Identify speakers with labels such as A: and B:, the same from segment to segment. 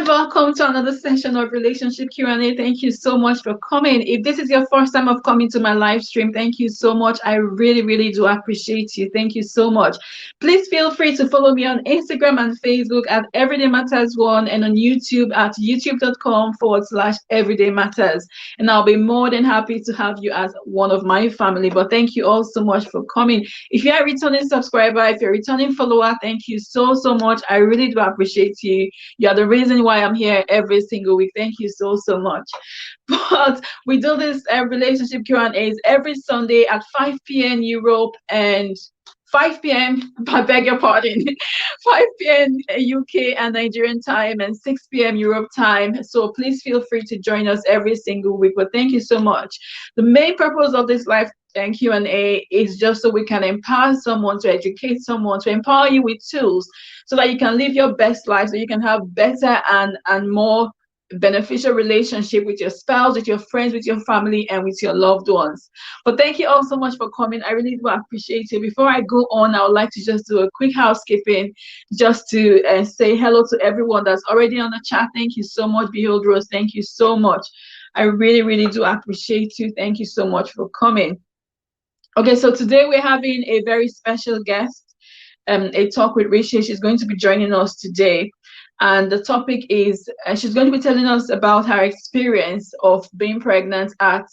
A: welcome to another session of Relationship Q&A. Thank you so much for coming. If this is your first time of coming to my live stream, thank you so much. I really, really do appreciate you. Thank you so much. Please feel free to follow me on Instagram and Facebook at Everyday Matters One and on YouTube at youtube.com/Everyday Matters. And I'll be more than happy to have you as one of my family. But thank you all so much for coming. If you're a returning subscriber, if you're a returning follower, thank you so, so much. I really do appreciate you. You're the reason why I'm here every single week. Thank you so, so much. But we do this relationship Q&As every Sunday at 5 p.m. Europe and 5 p.m. I beg your pardon, 5 p.m. UK and Nigerian time and 6 p.m. Europe time. So please feel free to join us every single week. But thank you so much. The main purpose of this live and Q&A is just so we can empower someone, to educate someone, to empower you with tools so that you can live your best life, so you can have better and more beneficial relationship with your spouse, with your friends, with your family, and with your loved ones. But thank you all so much for coming. I really do appreciate it. Before I go on, I would like to just do a quick housekeeping, just to say hello to everyone that's already on the chat. Thank you so much, Behold Rose. Thank you so much. I really, really do appreciate you. Thank you so much for coming. Okay, so today we're having a very special guest, a talk with Richi. She's going to be joining us today. And the topic is, she's going to be telling us about her experience of being pregnant at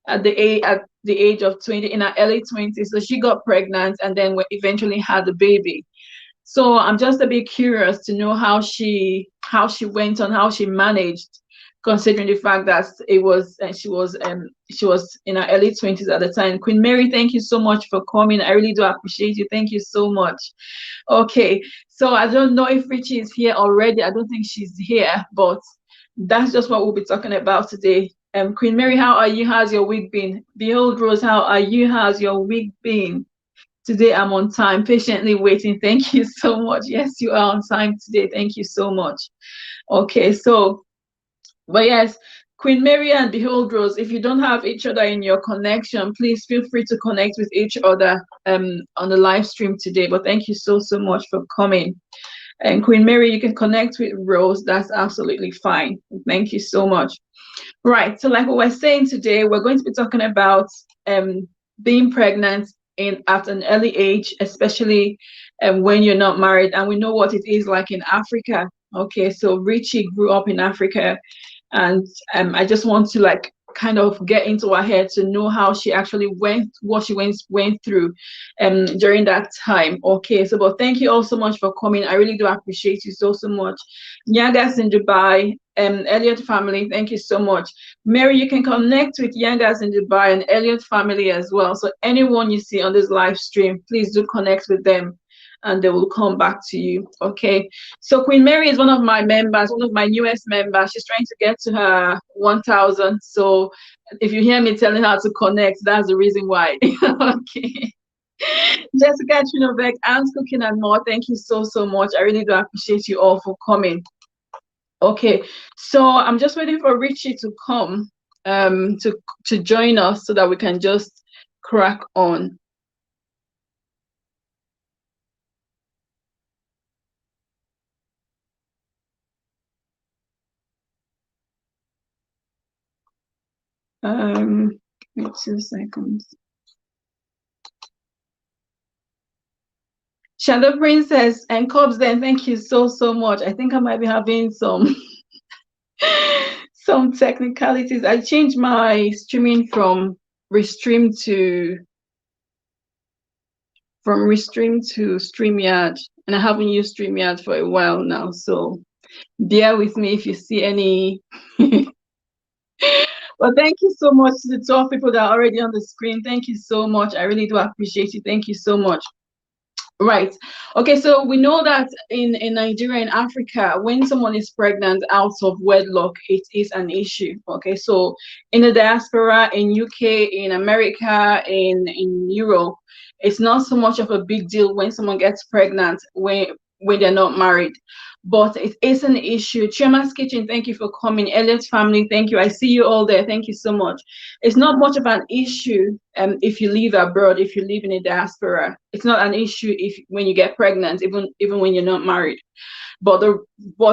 A: the age of 20, in her early 20s. So she got pregnant and then eventually had a baby. So I'm just a bit curious to know how she went on, how she managed, considering the fact that she was in her early 20s at the time. Queen Mary, thank you so much for coming. I really do appreciate you. Thank you so much. Okay, so I don't know if Richi is here already. I don't think she's here, but that's just what we'll be talking about today. Queen Mary, how are you? How's your week been? Behold Rose, how are you? How's your week been? Today I'm on time, patiently waiting. Thank you so much. Yes, you are on time today. Thank you so much. Okay, so but yes, Queen Mary and Behold Rose, if you don't have each other in your connection, please feel free to connect with each other on the live stream today. But thank you so, so much for coming. And Queen Mary, you can connect with Rose. That's absolutely fine. Thank you so much. Right. So like what we're saying today, we're going to be talking about being pregnant at an early age, especially when you're not married. And we know what it is like in Africa. Okay, so Richi grew up in Africa. And I just want to kind of get into her head to know how she actually what she went through during that time. Okay, so but thank you all so much for coming. I really do appreciate you so much. Nyagas in Dubai, Elliot family, thank you so much. Mary, you can connect with Nyagas in Dubai and Elliot family as well. So anyone you see on this live stream, please do connect with them, and they will come back to you. Okay, so Queen Mary is one of my members, one of my newest members. She's trying to get to her 1,000. So if you hear me telling her to connect, that's the reason why. Okay. Jessica Chinovek, Anne's Cooking and More, thank you so much. I really do appreciate you all for coming. Okay, so I'm just waiting for Richi to come to join us so that we can just crack on. Wait 2 seconds. Shadow Princess and Cubs, then thank you so much. I think I might be having some technicalities. I changed my streaming from Restream to StreamYard, and I haven't used StreamYard for a while now, so bear with me if you see any. Well, thank you so much to the 12 people that are already on the screen. Thank you so much. I really do appreciate you. Thank you so much. Right. Okay, so we know that in Nigeria and Africa, when someone is pregnant out of wedlock, it is an issue. Okay, so in the diaspora, in UK, in America, in Europe, it's not so much of a big deal when someone gets pregnant when they're not married. But it is an issue. Chiama's Kitchen, thank you for coming. Elliot's family, thank you. I see you all there. Thank you so much. It's not much of an issue if you live abroad, if you live in a diaspora. It's not an issue when you get pregnant, even when you're not married. But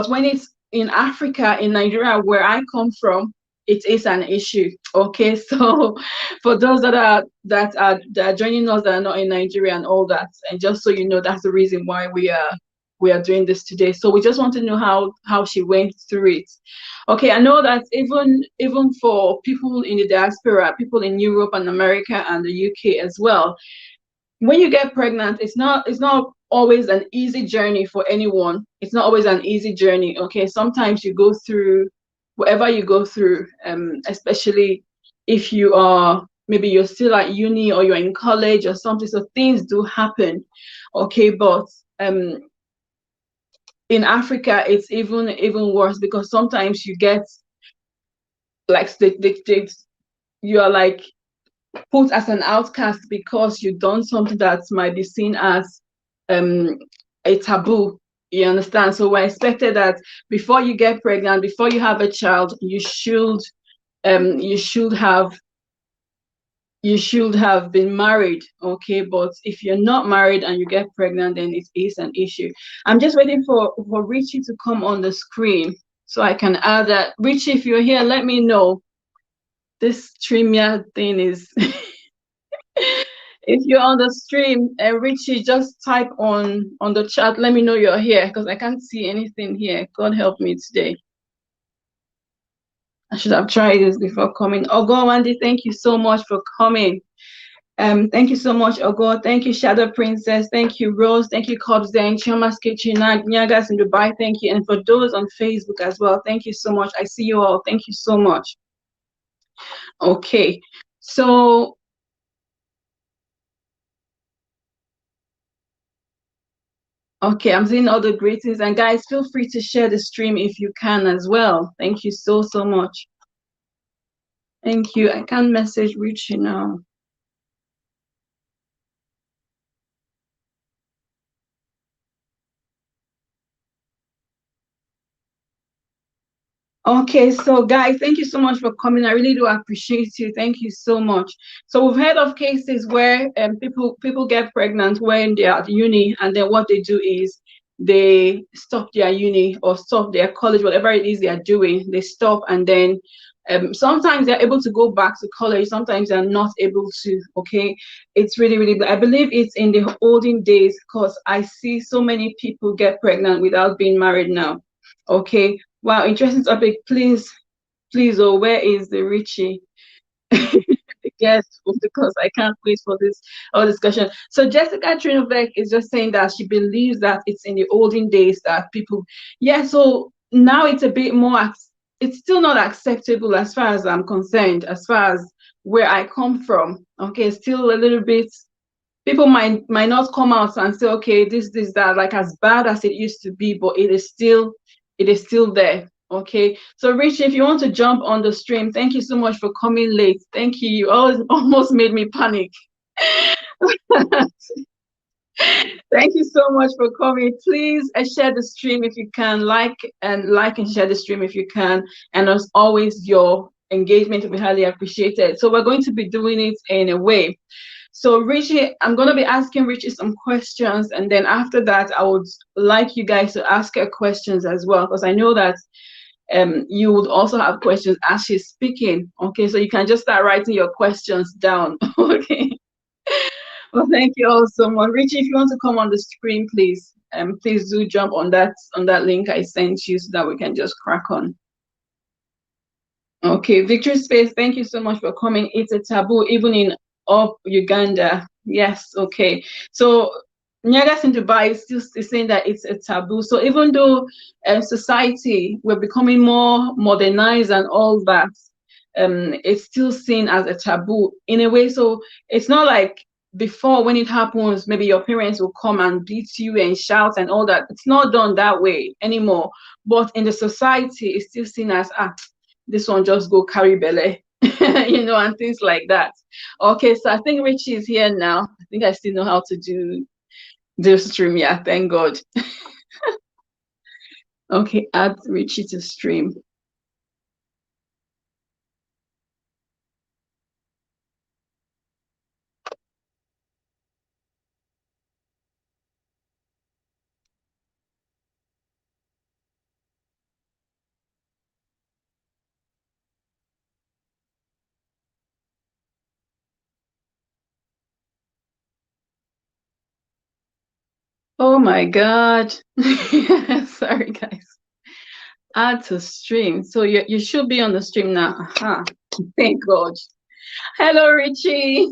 A: when it's in Africa, in Nigeria, where I come from, it is an issue. Okay, so for those that are joining us that are not in Nigeria and all that, and just so you know, that's the reason why we are doing this today. So we just want to know how she went through it. Okay, I know that even for people in the diaspora, people in Europe and America and the UK as well, when you get pregnant, it's not always an easy journey for anyone. It's not always an easy journey. Okay, sometimes you go through whatever you go through, especially if you are, maybe you're still at uni or you're in college or something. So things do happen. Okay, but um in Africa it's even worse, because sometimes you get like you are like put as an outcast because you've done something that might be seen as um, a taboo. You understand? So we're expected that before you get pregnant, before you have a child, you should have been married. Okay, but if you're not married and you get pregnant, then it is an issue. I'm just waiting for Richie to come on the screen so I can add that. Richie, if you're here, let me know. This StreamYard thing is if you're on the stream, Richie, just type on the chat. Let me know you're here, because I can't see anything here. God help me today. I should have tried this before coming. Ogo Wendy, thank you so much for coming. Thank you so much, Ogo. Thank you, Shadow Princess. Thank you, Rose. Thank you, Cobbs Dang, Choma's Kitchen, Nyagas in Dubai. Thank you. And for those on Facebook as well, thank you so much. I see you all. Thank you so much. Okay. So okay, I'm seeing all the greetings. And guys, feel free to share the stream if you can as well. Thank you so, so much. Thank you. I can't message Richie now. Okay, so guys, thank you so much for coming. I really do appreciate you. Thank you so much. So we've heard of cases where people get pregnant when they're at uni, and then what they do is they stop their uni or stop their college, whatever it is they are doing, they stop, and then sometimes they're able to go back to college, sometimes they're not able to. Okay, it's really, really, I believe it's in the olden days, because I see so many people get pregnant without being married now. Okay, wow, interesting topic. Please, oh, where is the Richie? Guest, because I can't wait for this whole discussion. So Jessica Trinovec is just saying that she believes that it's in the olden days that people, yeah. So now it's a bit more. It's still not acceptable as far as I'm concerned, as far as where I come from. Okay, still a little bit. People might not come out and say, okay, this that, like as bad as it used to be, but it is still there. Okay, so Rich, if you want to jump on the stream, thank you so much for coming late. Thank you. You almost made me panic. Thank you so much for coming. Please share the stream if you can, like and share the stream if you can. And as always, your engagement will be highly appreciated. So we're going to be doing it in a way. So Richie, I'm going to be asking Richie some questions, and then after that, I would like you guys to ask her questions as well, because I know that you would also have questions as she's speaking. Okay, so you can just start writing your questions down. Okay. Well, thank you all so much. Richie, if you want to come on the screen, please do jump on that link I sent you so that we can just crack on. Okay, Victory Space, thank you so much for coming. It's a taboo even in up Uganda. Yes, okay. So Nyagas in Dubai is still saying that it's a taboo. So even though society, we're becoming more modernized and all that, it's still seen as a taboo in a way. So it's not like before, when it happens, maybe your parents will come and beat you and shout and all that. It's not done that way anymore. But in the society, it's still seen as this one just go carry belly, and things like that. Okay, so I think Richie is here now. I think I still know how to do this stream. Yeah, thank God. Okay, add Richie to stream. Oh my God. Sorry, guys. Add to stream. So you should be on the stream now. Uh-huh. Thank God. Hello, Richie.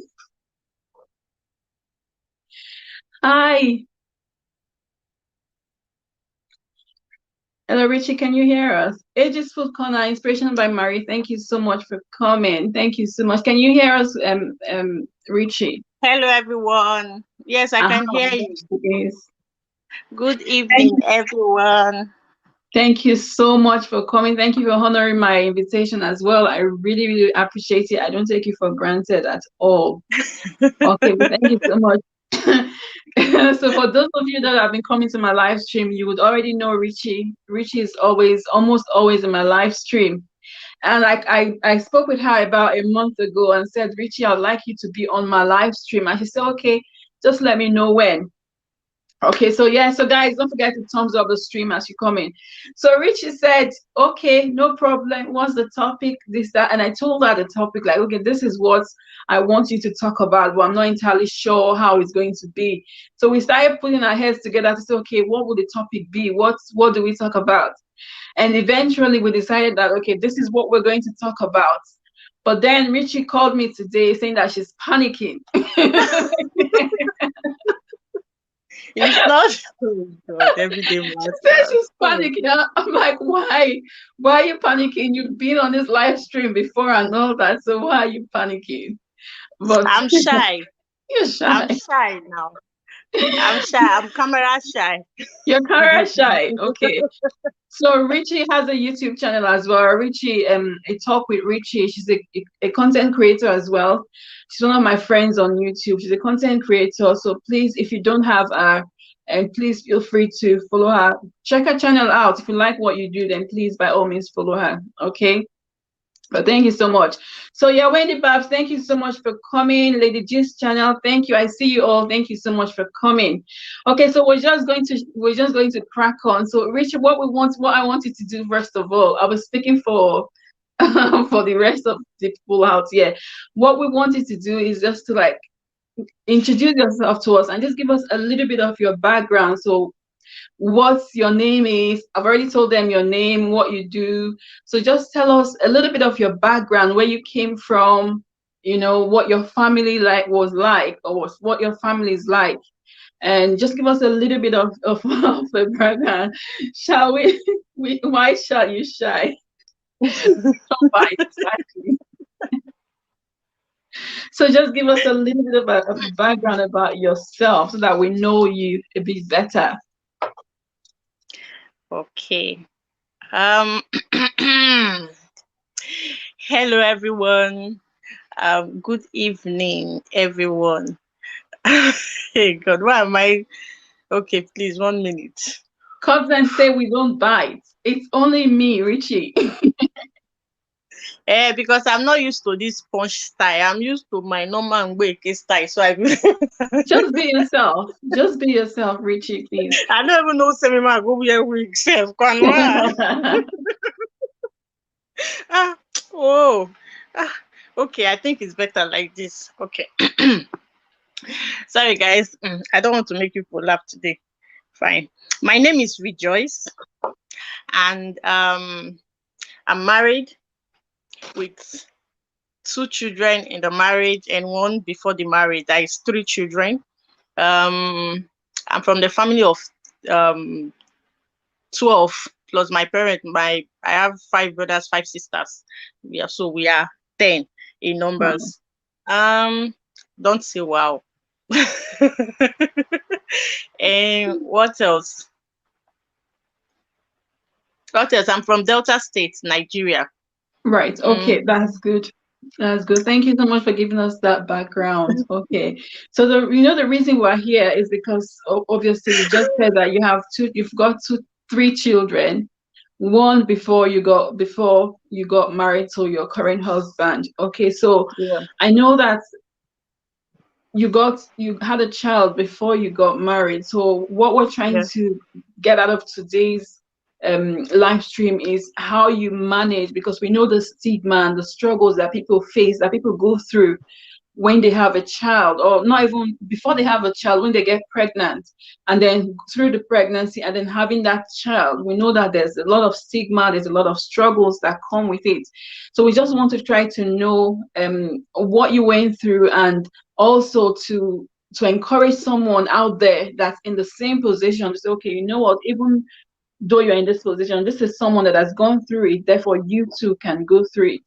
A: Hi. Hello, Richie. Can you hear us? Ages Food Corner, inspiration by Marie. Thank you so much for coming. Thank you so much. Can you hear us, Richie?
B: Hello, everyone. Yes, I
A: Uh-huh.
B: can hear you.
A: Yes.
B: Good
A: Thank
B: evening, everyone.
A: Thank you so much for coming. Thank you for honoring my invitation as well. I really, really appreciate it. I don't take it for granted at all. Okay, well, thank you so much. So for those of you that have been coming to my live stream, you would already know Richie. Richie is almost always in my live stream. And like I spoke with her about a month ago and said, Richie, I'd like you to be on my live stream. And she said, okay, just let me know when. Okay, so yeah, so guys, don't forget to thumbs up the stream as you come in. So Richie said, okay, no problem. What's the topic? This, that. And I told her the topic, like, okay, this is what I want you to talk about, but I'm not entirely sure how it's going to be. So we started putting our heads together to say, okay, what would the topic be? What do we talk about? And eventually we decided that, okay, this is what we're going to talk about. But then Richie called me today saying that she's panicking.
B: It's not oh God, everyday
A: She said
B: matters.
A: she's panicking. I'm like, why? Why are you panicking? You've been on this live stream before and all that, so why are you panicking? But
B: I'm shy.
A: you're
B: I'm
A: shy.
B: shy now. I'm shy. I'm camera shy.
A: You're camera shy. Okay. So Richie has a YouTube channel as well. Richie, a talk with Richie. She's a content creator as well. She's one of my friends on YouTube. She's a content creator. So please, if you don't have her, and please feel free to follow her. Check her channel out. If you like what you do, then please by all means follow her. Okay. But thank you so much. So yeah, Wendy Babs, thank you so much for coming. Lady G's channel, thank you. I see you all. Thank you so much for coming. Okay, so we're just going to crack on. So Richard, what I wanted to do first of all, I was speaking for for the rest of the people out here. What we wanted to do is just to like introduce yourself to us and just give us a little bit of your background. So what your name is. I've already told them your name, what you do. So just tell us a little bit of your background, where you came from, what your family was like, or what your family is like. And just give us a little bit of of a background. Shall we? Why shall you shy? Why exactly? So just give us a little bit of a background about yourself so that we know you a bit better.
B: Okay. Um Hello everyone. Good evening, everyone. Hey God, why am I okay, please 1 minute.
A: Comes and say we don't bite. It's only me, Richie.
B: Because I'm not used to this punch style. I'm used to my normal Ngweke style. So I
A: Just be yourself. Just be yourself, Richie, please.
B: I don't even know say me ma go wear wig sef. Ah, oh. Ah, okay, I think it's better like this. Okay. Sorry guys. I don't want to make you laugh today. Fine. My name is Rejoice and I'm married with two children in the marriage and one before the marriage. That is three children. Um, I'm from the family of um 12 plus my parent. I have five brothers, five sisters. We are 10 in
A: Wow.
B: numbers. Um, don't say wow. And what else? What else? I'm from Delta State, Nigeria.
A: Right. Okay,
B: Mm,
A: that's good. That's good. Thank you so much for giving us that background. Okay. So the reason we're here is because obviously you just said that you've got three children, one before you got married to your current husband. Okay, so
B: yeah,
A: I know that you had a child before you got married. So what we're trying
B: yeah,
A: to get out of today's live stream is how you manage, because we know the stigma and the struggles that people face, that people go through when they have a child, or not even before they have a child, when they get pregnant, and then through the pregnancy and then having that child, we know that there's a lot of stigma, there's a lot of struggles that come with it. So we just want to try to know what you went through, and also to encourage someone out there that's in the same position to say, okay, you know what, even though you're in this position, this is someone that has gone through it, therefore you too can go through it.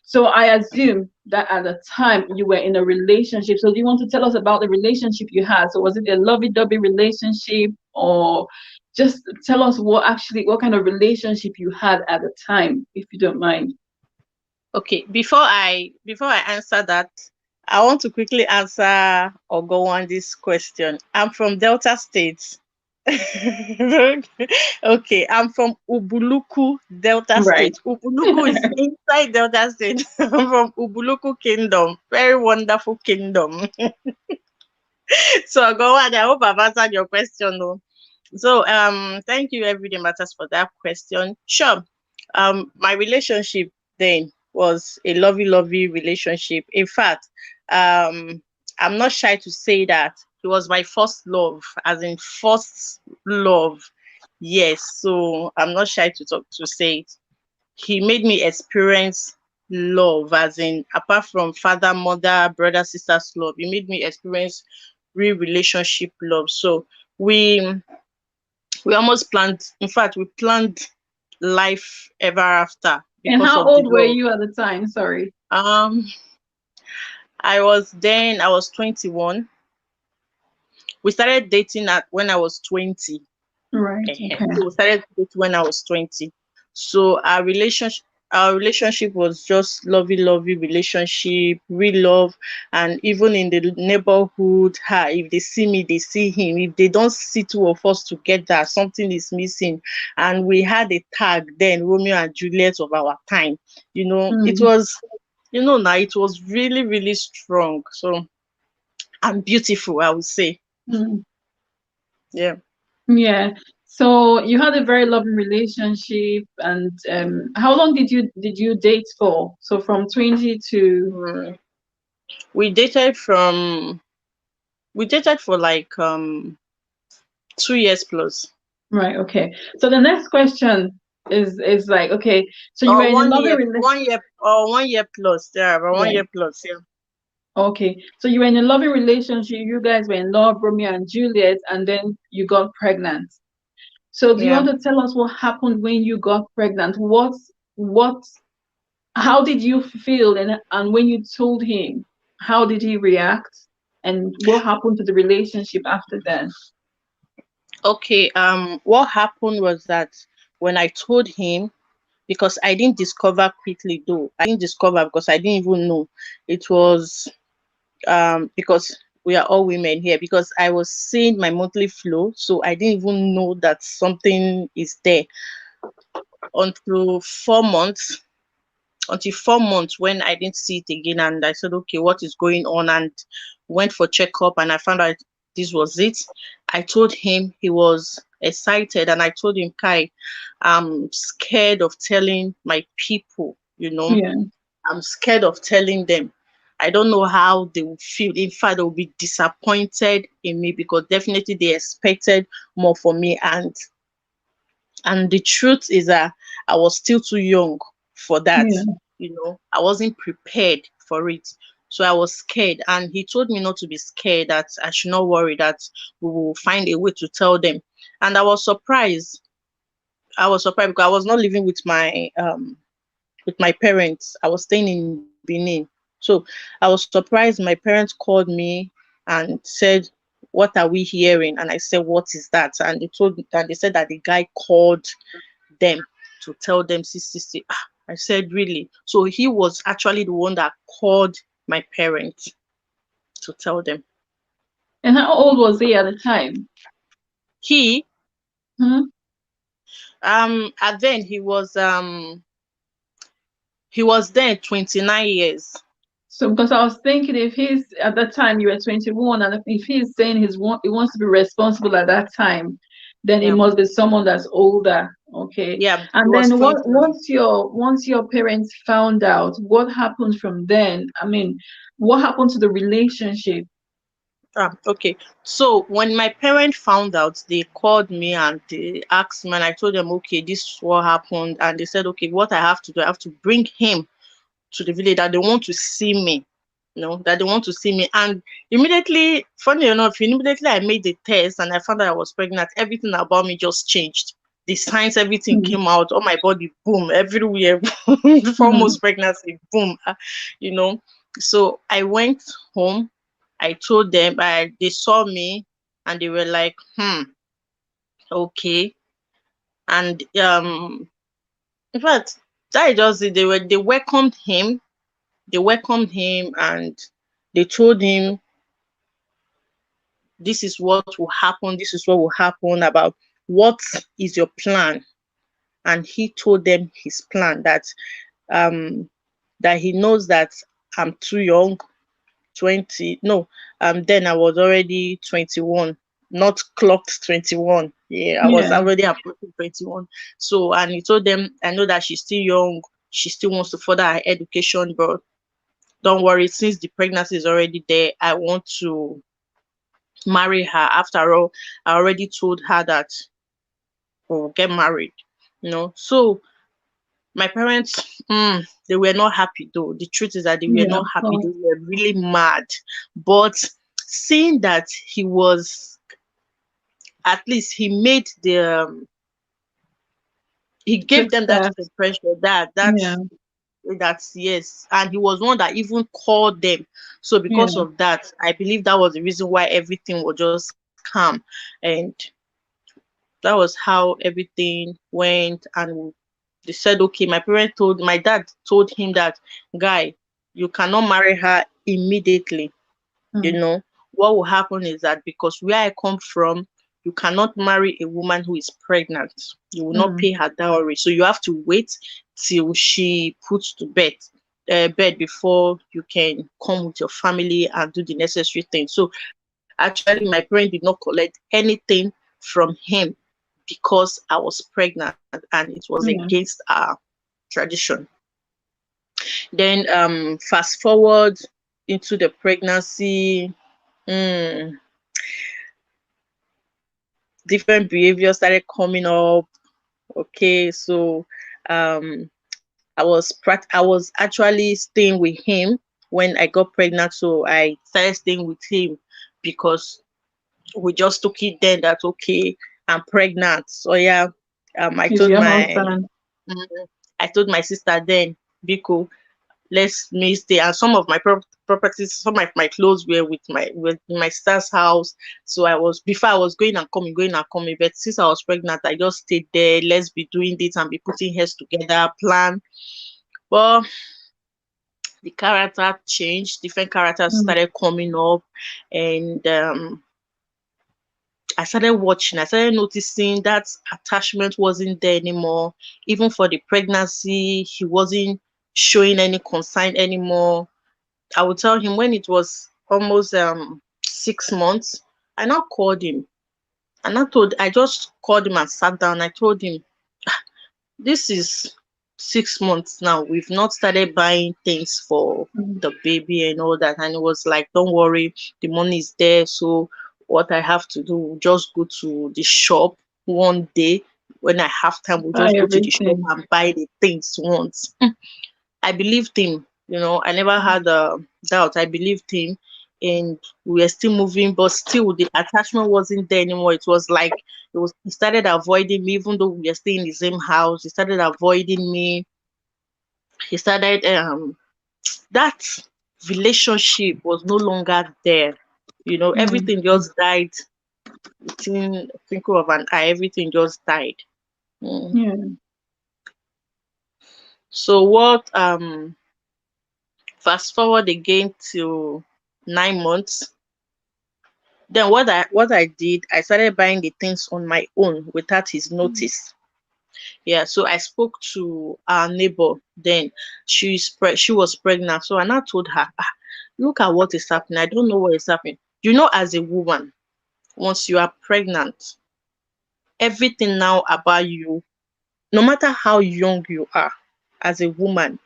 A: So I assume that at the time you were in a relationship. So do you want to tell us about the relationship you had? So was it a lovey-dovey relationship, or just tell us what kind of relationship you had at the time, if you don't mind?
B: Okay, before I answer that, I want to quickly answer or go on this question. I'm from Delta State. Okay, I'm from Ubuluku, Delta
A: Right.
B: State. Ubuluku is inside Delta State. I'm from Ubuluku Kingdom. Very wonderful kingdom. So go on. I hope I've answered your question though. So thank you Everyday Matters for that question. Sure. My relationship then was a lovely relationship. In fact, I'm not shy to say that it was my first love, as in first love. Yes, so I'm not shy to say it. He made me experience love, as in apart from father, mother, brother, sister's love. He made me experience real relationship love. So we we almost planned, in fact, we planned life ever after
A: And
B: because
A: how
B: of the
A: old were
B: love.
A: you at the time? Sorry.
B: Um, I was 21. We started dating at when I was 20.
A: Right. Okay.
B: So we started dating when I was 20. So our relationship was just lovely relationship, real love. And even in the neighborhood, if they see me, they see him. If they don't see two of us together, something is missing. And we had a tag then, Romeo and Juliet of our time. It
A: Mm,
B: was, now it was really strong. So, and beautiful, I would say.
A: mm.
B: Yeah.
A: Yeah. So you had a very loving relationship, and how long did you date for? So from 20 to
B: Mm. We dated from we dated for like 2 years plus.
A: right, okay. So the next question is like, okay, so you were
B: Or
A: in a
B: one
A: loving
B: year,
A: relationship.
B: 1 year, or 1 year plus. Yeah, about one
A: Right.
B: year plus. Yeah.
A: Okay. So you were in a loving relationship, you guys were in love, Romeo and Juliet, and then you got pregnant. So do you
B: Yeah.
A: want to tell us what happened when you got pregnant? What how did you feel, and when you told him, how did he react, and what happened to the relationship after that?
B: Okay. What happened was that when I told him, because I didn't discover quickly though. I didn't discover because I didn't even know. It was because we are all women here, because I was seeing my monthly flow, so I didn't even know that something is there until 4 months. Until 4 months when I didn't see it again, and I said, okay, what is going on? And went for checkup, and I found out this was it. I told him, he was excited, and I told him, Kai, I'm scared of telling my people,
A: Yeah,
B: I'm scared of telling them. I don't know how they will feel. In fact, they will be disappointed in me because definitely they expected more from me. And the truth is that I was still too young for that.
A: yeah.
B: I wasn't prepared for it. So I was scared. And he told me not to be scared, that I should not worry, that we will find a way to tell them. And I was surprised. I was surprised because I was not living with my parents. I was staying in Benin. So I was surprised. My parents called me and said, "What are we hearing?" And I said, "What is that?" And they said that the guy called them to tell them, see, see, see. I said, really? So he was actually the one that called my parents to tell them.
A: And how old was he at the time?
B: He
A: Hmm?
B: and then he was then 29 years.
A: So because I was thinking, if he's at that time you were 21, and if he's saying he wants to be responsible at that time, then it
B: Yeah.
A: must be someone that's older. Okay.
B: Yeah, he
A: And
B: was
A: then what
B: 29.
A: once your parents found out, what happened from then? I mean, What happened to the relationship?
B: Okay. So when my parents found out, they called me and they asked me, and I told them, okay, this is what happened. And they said, okay, what I have to do, I have to bring him to the village, that they want to see me, that they want to see me. And immediately, funny enough, immediately I made the test and I found that I was pregnant. Everything about me just changed. The signs, everything
A: Mm,
B: came out. All my body, boom, everywhere.
A: mm,
B: Foremost pregnancy, boom. You know. So I went home. I told them. They saw me, and they were like, okay. And in fact, that just it. They welcomed him. They welcomed him and they told him, this is what will happen, this is what will happen, about what is your plan. And he told them his plan, um that he knows that I'm too young. 20 no Then I was already 21, not clocked 21. Yeah, I was
A: yeah.
B: already approaching 21. So, and he told them, I know that she's still young, she still wants to further her education, but don't worry, since the pregnancy is already there, I want to marry her. After all, I already told her that we'll get married. So my parents, they were not happy though. The truth is that they were
A: Yeah,
B: not
A: of
B: happy. They
A: course.
B: were really mad. But seeing that at least he
A: Took
B: gave them that
A: steps.
B: impression,
A: Yeah,
B: that's yes. And he was one that even called them. So
A: yeah.
B: because of that, I believe that was the reason why everything was just calm. And that was how everything went. And they said, okay, my dad told him that, guy, you cannot marry her immediately. you
A: Mm,
B: know what will happen is that, because where I come from, you cannot marry a woman who is pregnant. You will not
A: mm,
B: pay her dowry, so you have to wait till she puts to bed before you can come with your family and do the necessary things. So actually, my parents did not collect anything from him because I was pregnant, and it was
A: yeah.
B: against our tradition. Then fast forward into the pregnancy. mm, Different behaviors started coming up. Okay, so um I was actually staying with him when I got pregnant. So I started staying with him because we just took it then that, okay, I'm pregnant. So yeah, I
A: He's
B: told
A: your
B: my
A: husband.
B: mm, I told my sister then, Biko, let's me stay. And some of my properties, some of my clothes were with my sister's house. So I was, before, I was going and coming, but since I was pregnant, I just stayed there. Let's be doing this and be putting heads together, plan. But the character changed, different characters
A: Mm,
B: started coming up. And I started noticing that attachment wasn't there anymore. Even for the pregnancy, he wasn't showing any concern anymore. I would tell him when it was almost 6 months. I now called him, and I just called him and sat down. I told him, this is 6 months now. We've not started buying things for
A: mm.
B: the baby and all that. And it was like, don't worry, the money is there. So what I have to do, just go to the shop one day. When I have time, we'll
A: Buy
B: just go to the shop
A: everything.
B: and buy the things once. I believed him. I never had a doubt. I believed him, and we were still moving, but still the attachment wasn't there anymore. It was like he started avoiding me, even though we were still in the same house. He started avoiding me. He started that relationship was no longer there.
A: Mm,
B: Everything just died within a twinkle of an eye. Everything just died. Mm.
A: yeah.
B: So what? Fast forward again to 9 months. Then what I did, I started buying the things on my own without his
A: Mm,
B: notice. Yeah, so I spoke to our neighbor then. She was pregnant. So I now told her, look at what is happening. I don't know what is happening. As a woman, once you are pregnant, everything now about you, no matter how young you are, as a woman,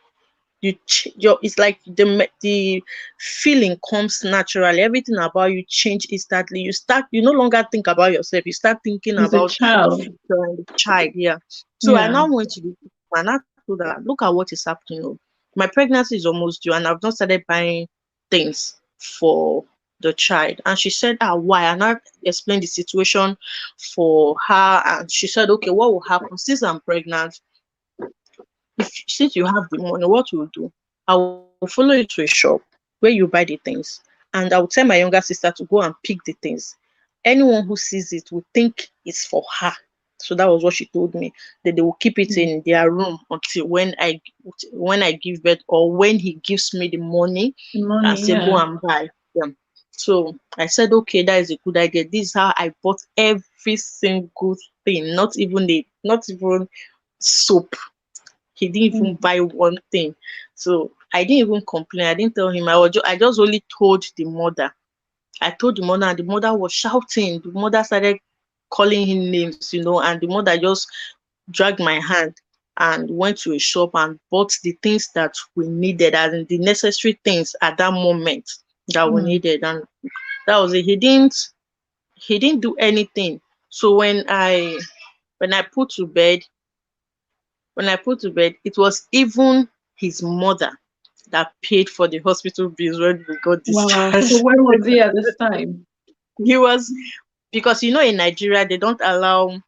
B: it's like the feeling comes naturally. Everything about you change instantly. You no longer think about yourself. You start thinking
A: It's a
B: about the
A: child.
B: future and the child. Yeah. So I
A: Yeah.
B: now went to the and I told her, look at what is happening. Oh. My pregnancy is almost due, and I've not started buying things for the child. And she said, why? And I explained the situation for her, and she said, okay, what will happen since I'm pregnant? If since you have the money, what we'll do, I will follow you to a shop where you buy the things, and I will tell my younger sister to go and pick the things. Anyone who sees it will think it's for her. So that was what she told me. That they will keep it
A: Mm.
B: in their room until when I give birth, or when he gives me the money
A: The
B: and
A: money,
B: say go
A: yeah.
B: and buy them. So I said, okay, that is a good idea. This is how I bought every single thing, not even soap. He didn't even
A: Mm.
B: buy one thing. So I didn't even complain. I didn't tell him. I just only told the mother. I told the mother, and the mother was shouting. The mother started calling him names, and the mother just dragged my hand and went to a shop and bought the things that we needed, and the necessary things at that moment that we
A: Mm.
B: needed. And that was it. He didn't do anything. So when I put to bed, it was even his mother that paid for the hospital bills when we got
A: Wow. So
B: discharged.
A: where was he at this time?
B: He was because in Nigeria they don't allow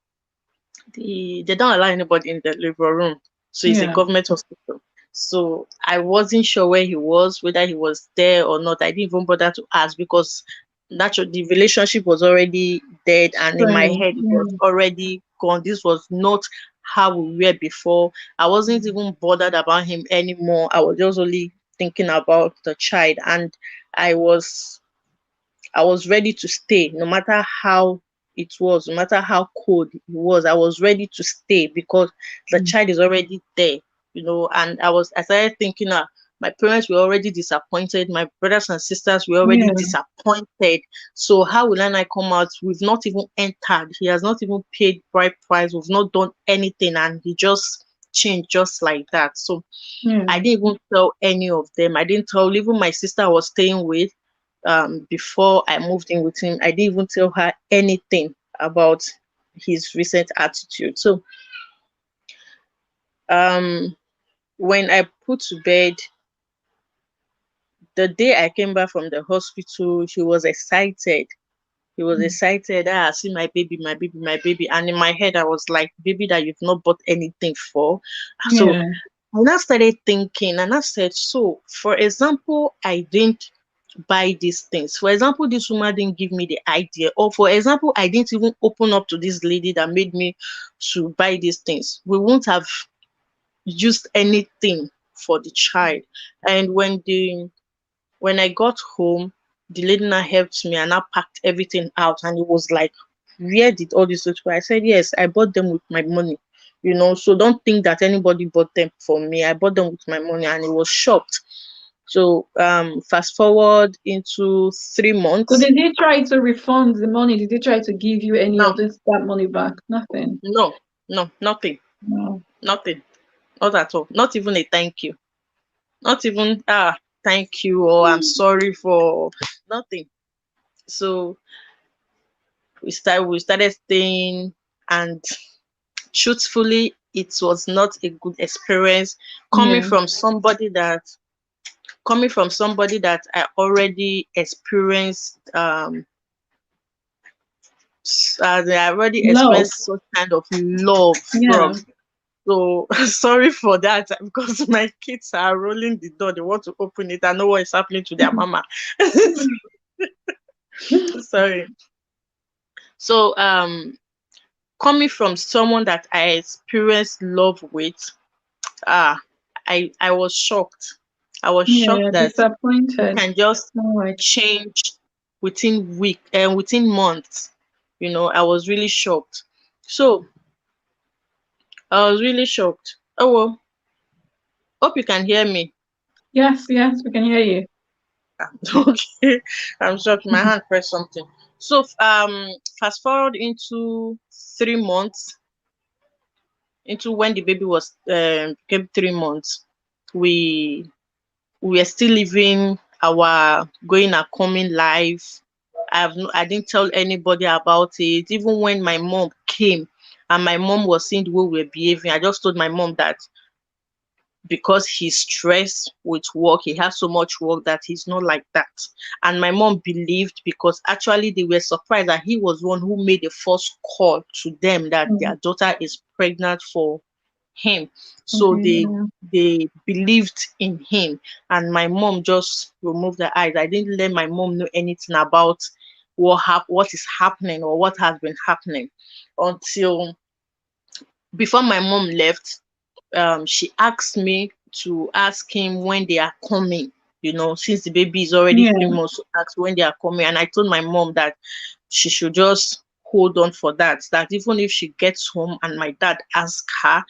B: anybody in the labor room. So it's a
A: Yeah.
B: government hospital. So I wasn't sure where he was, whether he was there or not. I didn't even bother to ask because naturally the relationship was already dead, and in my
A: Right.
B: head it was
A: Yeah.
B: already gone. This was not how we were before. I wasn't
A: Mm.
B: even bothered about him anymore. I was just only thinking about the child, and I was I was ready to stay no matter how it was, no matter how cold it was. I was ready to stay because the
A: Mm.
B: child is already there. And I started thinking, my parents were already disappointed, my brothers and sisters were already
A: Yeah.
B: disappointed. So how will I now come out? We've not even entered. He has not even paid bride price. We've not done anything, and he just changed just like that. So I
A: Yeah.
B: didn't even tell any of them. I didn't tell even my sister I was staying with before I moved in with him. I didn't even tell her anything about his recent attitude. So um, when I put to bed, the day I came back from the hospital, he was excited. He was
A: Mm.
B: excited. I see my baby, my baby, my baby. And in my head, I was like, baby that you've not bought anything for. So
A: Yeah.
B: I now started thinking, and I said, so for example, I didn't buy these things. For example, this woman didn't give me the idea, or for example, I didn't even open up to this lady that made me to buy these things. We won't have used anything for the child. And when I got home, the lady now helped me and I packed everything out, and it was like, where did all this go? I said, yes, I bought them with my money. So don't think that anybody bought them for me. I bought them with my money, and it was shocked. So fast forward into 3 months.
A: So did he try to refund the money? Did he try to give you any
B: No,
A: of this that money back? Nothing.
B: no, no, nothing,
A: No.
B: nothing, not at all. Not even a thank you. Not even thank you, or I'm sorry for nothing. So we started staying, and truthfully, it was not a good experience coming
A: Yeah.
B: from somebody that I already experienced I already
A: Love.
B: experienced such kind of love from.
A: Yeah.
B: So sorry for that because my kids are rolling the door. They want to open it. I know what is happening to their mama. Sorry. So coming from someone that I experienced love with, ah, I was shocked. I was shocked
A: Yeah.
B: that you
A: Disappointed.
B: can just
A: All right.
B: change within week and within months. I was really shocked. So I was really shocked. Oh well, hope you can hear me.
A: Yes. Yes. We can hear you.
B: Okay, I'm shocked. My hand pressed something. So fast forward into 3 months, into when the baby was became 3 months. we we are still living our going and coming life. I didn't tell anybody about it. Even when my mom came and my mom was seeing the way we were behaving, I just told my mom that because he's stressed with work, he has so much work that he's not like that. And my mom believed, because actually they were surprised that he was one who made the first call to them that
A: Mm.
B: their daughter is pregnant for him. So
A: Okay.
B: they believed in him. And my mom just removed her eyes. I didn't let my mom know anything about what is happening or what has been happening until before my mom left. She asked me to ask him when they are coming. Since the baby is already
A: Yeah.
B: 3 months, to ask when they are coming. And I told my mom that she should just hold on for that. That even if she gets home and my dad asks her,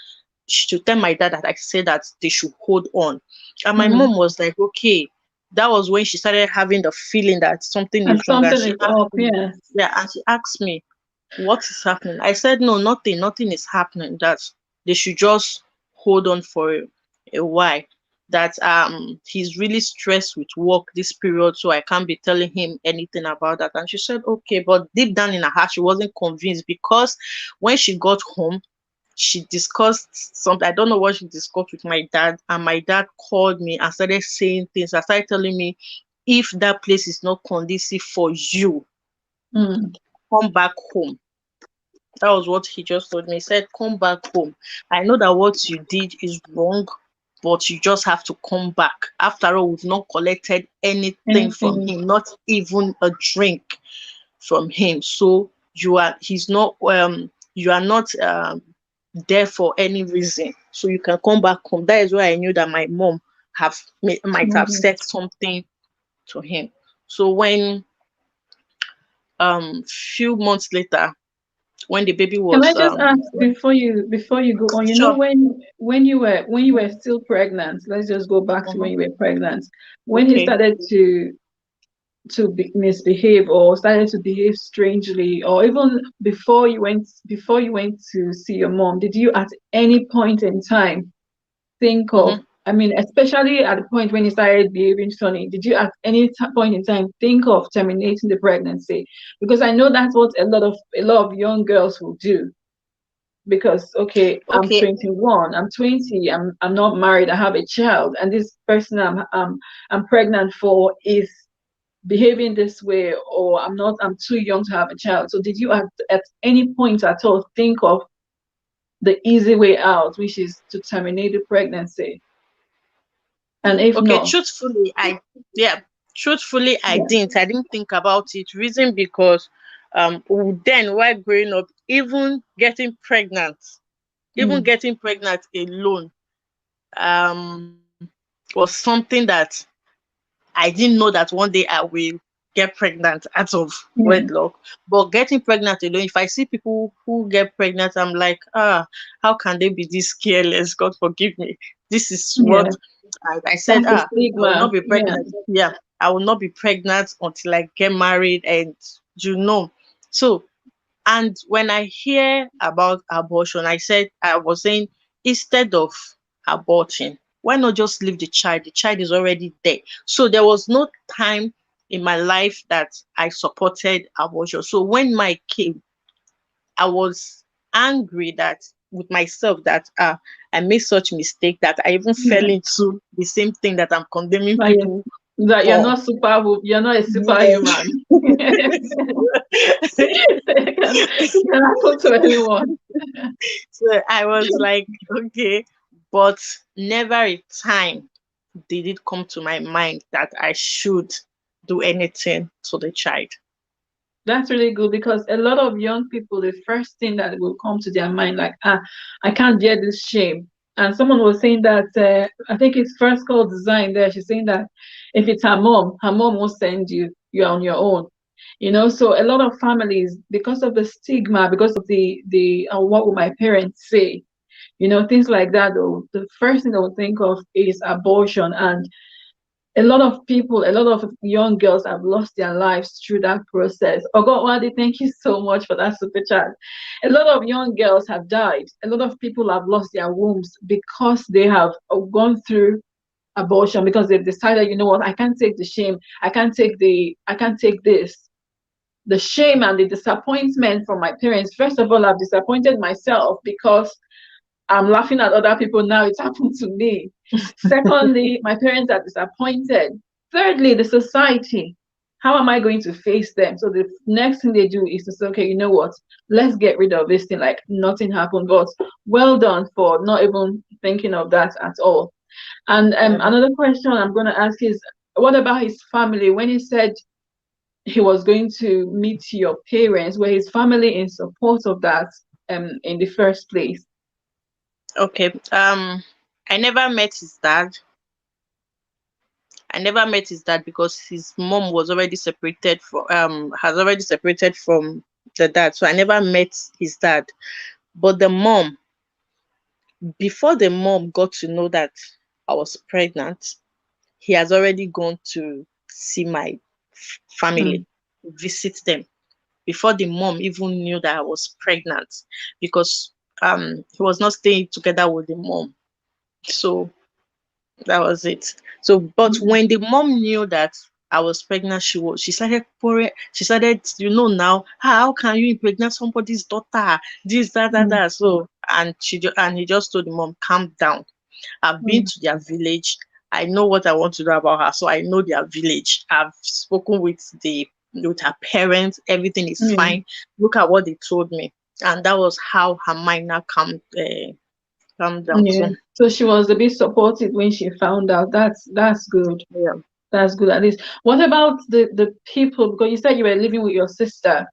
B: she should tell my dad that I said that they should hold on. And my
A: Mm.
B: mom was like, okay. That was when she started having the feeling that something
A: And
B: is wrong. And
A: something
B: she
A: is
B: asked
A: up.
B: me,
A: Yes.
B: yeah, and she asked me, what is happening? I said, no, nothing is happening. That they should just hold on for a while. That he's really stressed with work this period, so I can't be telling him anything about that. And she said, okay, but deep down in her heart, she wasn't convinced, because when she got home, she discussed something. I don't know what she discussed with my dad, and my dad called me and started saying things. I started telling me, if that place is not conducive for you,
A: Mm.
B: come back home. That was what he just told me. He said, come back home. I know that what you did is wrong, but you just have to come back. After all, we've not collected anything from
A: Anything.
B: him, not even a drink from him. So you are not there for any reason. So you can come back home. That is why I knew that my mom might have
A: Mhm.
B: said something to him. So when few months later, when the baby
A: Can I
B: was
A: just ask before you go on?
B: sure.
A: When you were still pregnant. Let's just go back to when
B: Mhm.
A: you were pregnant. When he
B: Okay.
A: started to misbehave or started to behave strangely, or even before you went to see your mom, did you at any point in time think of,
B: Mhm.
A: I mean, especially at the point when he started behaving funny, did you at any point in time think of terminating the pregnancy? Because I know that's what a lot of young girls will do. Because okay, I'm
B: Okay.
A: 21, I'm 20, I'm not married, I have a child, and this person I'm pregnant for is behaving this way, or I'm too young to have a child. So did you at any point at all think of the easy way out, which is to terminate the pregnancy? And if
B: Okay.
A: not,
B: Truthfully, I
A: yeah.
B: didn't. I didn't think about it. Reason because then while growing up, even
A: Mm.
B: getting pregnant alone was something that I didn't know that one day I will get pregnant out of
A: Yeah.
B: wedlock. But getting pregnant alone, if I see people who get pregnant, I'm like, how can they be this careless? God forgive me. This is what
A: Yeah.
B: I said,
A: That's the
B: I will
A: stigma.
B: not be
A: Yeah.
B: pregnant. Yeah, I will not be pregnant until I get married, and you know. So, and when I hear about abortion, I was saying, instead of aborting, why not just leave the child? The child is already there. So there was no time in my life that I supported abortion. So when my came, I was angry that with myself that I made such mistake that I even fell
A: Yeah.
B: into the same thing that I'm condemning
A: That
B: people for.
A: you're not a
B: Yes.
A: superhuman. It can happen to anyone.
B: So I was like, okay, but never a time did it come to my mind that I should do anything to the child.
A: That's really good, because a lot of young people, the first thing that will come to their mind, like, I can't bear this shame. And someone was saying that, I think it's first called design there. She's saying that if it's her mom will send you, you're on your own. So a lot of families, because of the stigma, because of the what will my parents say, things like that, though, the first thing they will think of is abortion. And a lot of young girls have lost their lives through that process. Ogotwadi, thank you so much for that super chat. A lot of young girls have died. A lot of people have lost their wombs because they have gone through. abortion because they've decided, you know what, I can't take the shame, I can't take this, the shame and the disappointment from my parents. First of all, I've disappointed myself because I'm laughing at other people now. It's happened to me. Secondly, my parents are disappointed. Thirdly, the society. How am I going to face them? So the next thing they do is to say, okay, you know what? Let's get rid of this thing like nothing happened. But well done for not even thinking of that at all. And
B: Mhm.
A: another question I'm going to ask is, what about his family? When he said he was going to meet your parents, were his family in support of that in the first place?
B: Okay. I never met his dad. I never met his dad because his mom was already separated from has already separated from the dad. So I never met his dad. But the mom, before the mom got to know that I was pregnant, he has already gone to see my family,
A: Mm,
B: visit them before the mom even knew that I was pregnant because he was not staying together with the mom. So that was it. So, but
A: mm,
B: when the mom knew that I was pregnant, she started pouring. She started, now, how can you impregnate somebody's daughter? This, that, that,
A: mm,
B: that. So, and and he just told the mom, calm down. I've been
A: mm,
B: to their village. I know what I want to do about her. So I know their village. I've spoken with her parents. Everything is
A: mm.
B: fine. Look at what they told me, and that was how her mind now calmed down.
A: Yeah.
B: So
A: So she was a bit supportive when she found out. That's good.
B: yeah.
A: That's good at least. What about the people? Because you said you were living with your sister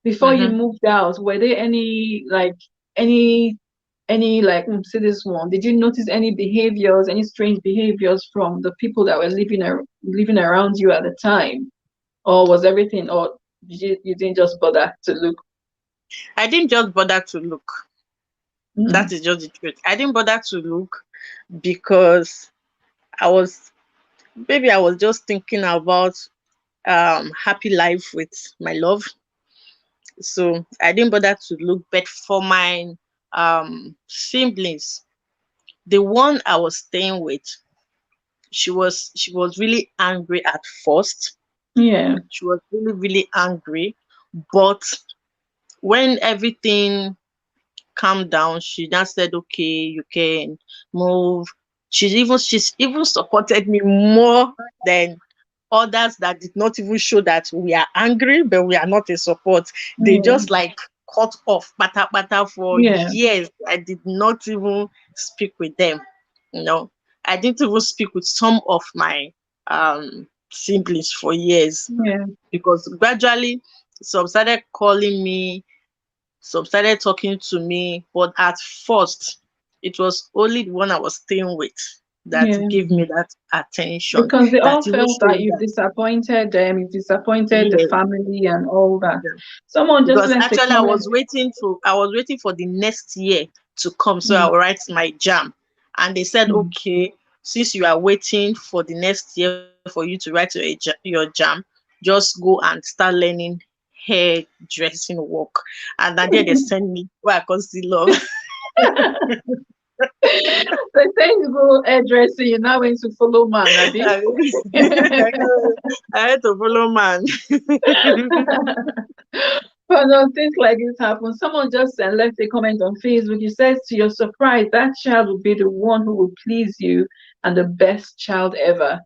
A: before you
B: Mm-hmm.
A: moved out. Were there any like say this one? Did you notice any behaviors, any strange behaviors from the people that were living around you at the time, or was everything, or you didn't just bother to look?
B: I didn't just bother to look. That
A: Mm,
B: is just the truth. I didn't bother to look because I was maybe I was just thinking about happy life with my love. So I didn't bother to look. But for my siblings, the one I was staying with, she was really angry at first.
A: yeah,
B: She was really, really angry. But when everything calm down. She now said, okay, you can move. She's even supported me more than others that did not even show that we are angry, but we are not in support. They
A: yeah,
B: just like cut off pata for
A: yeah,
B: years. I did not even speak with them. You know, I didn't even speak with some of my siblings for years
A: yeah,
B: because gradually some started calling me, some started talking to me, but at first, it was only the one I was staying with that
A: yeah.
B: gave me that attention,
A: Because they all
B: that even
A: felt that
B: showed
A: you've
B: that,
A: disappointed them, you've disappointed the
B: yeah,
A: family and all that.
B: yeah.
A: Someone just
B: Because
A: left a
B: actually,
A: comment.
B: I was waiting for the next year to come, so I
A: Mm,
B: will write my jam, and they said,
A: mm,
B: okay, since you are waiting for the next year for you to write your jam, just go and start learning hair dressing work, and then there they send me where I can see love.
A: they say you go hairdressing, you're now going to follow man, Abby.
B: I had to follow man.
A: But no, things like this happen. Someone just left a comment on Facebook. He says, to your surprise, that child will be the one who will please you and the best child ever.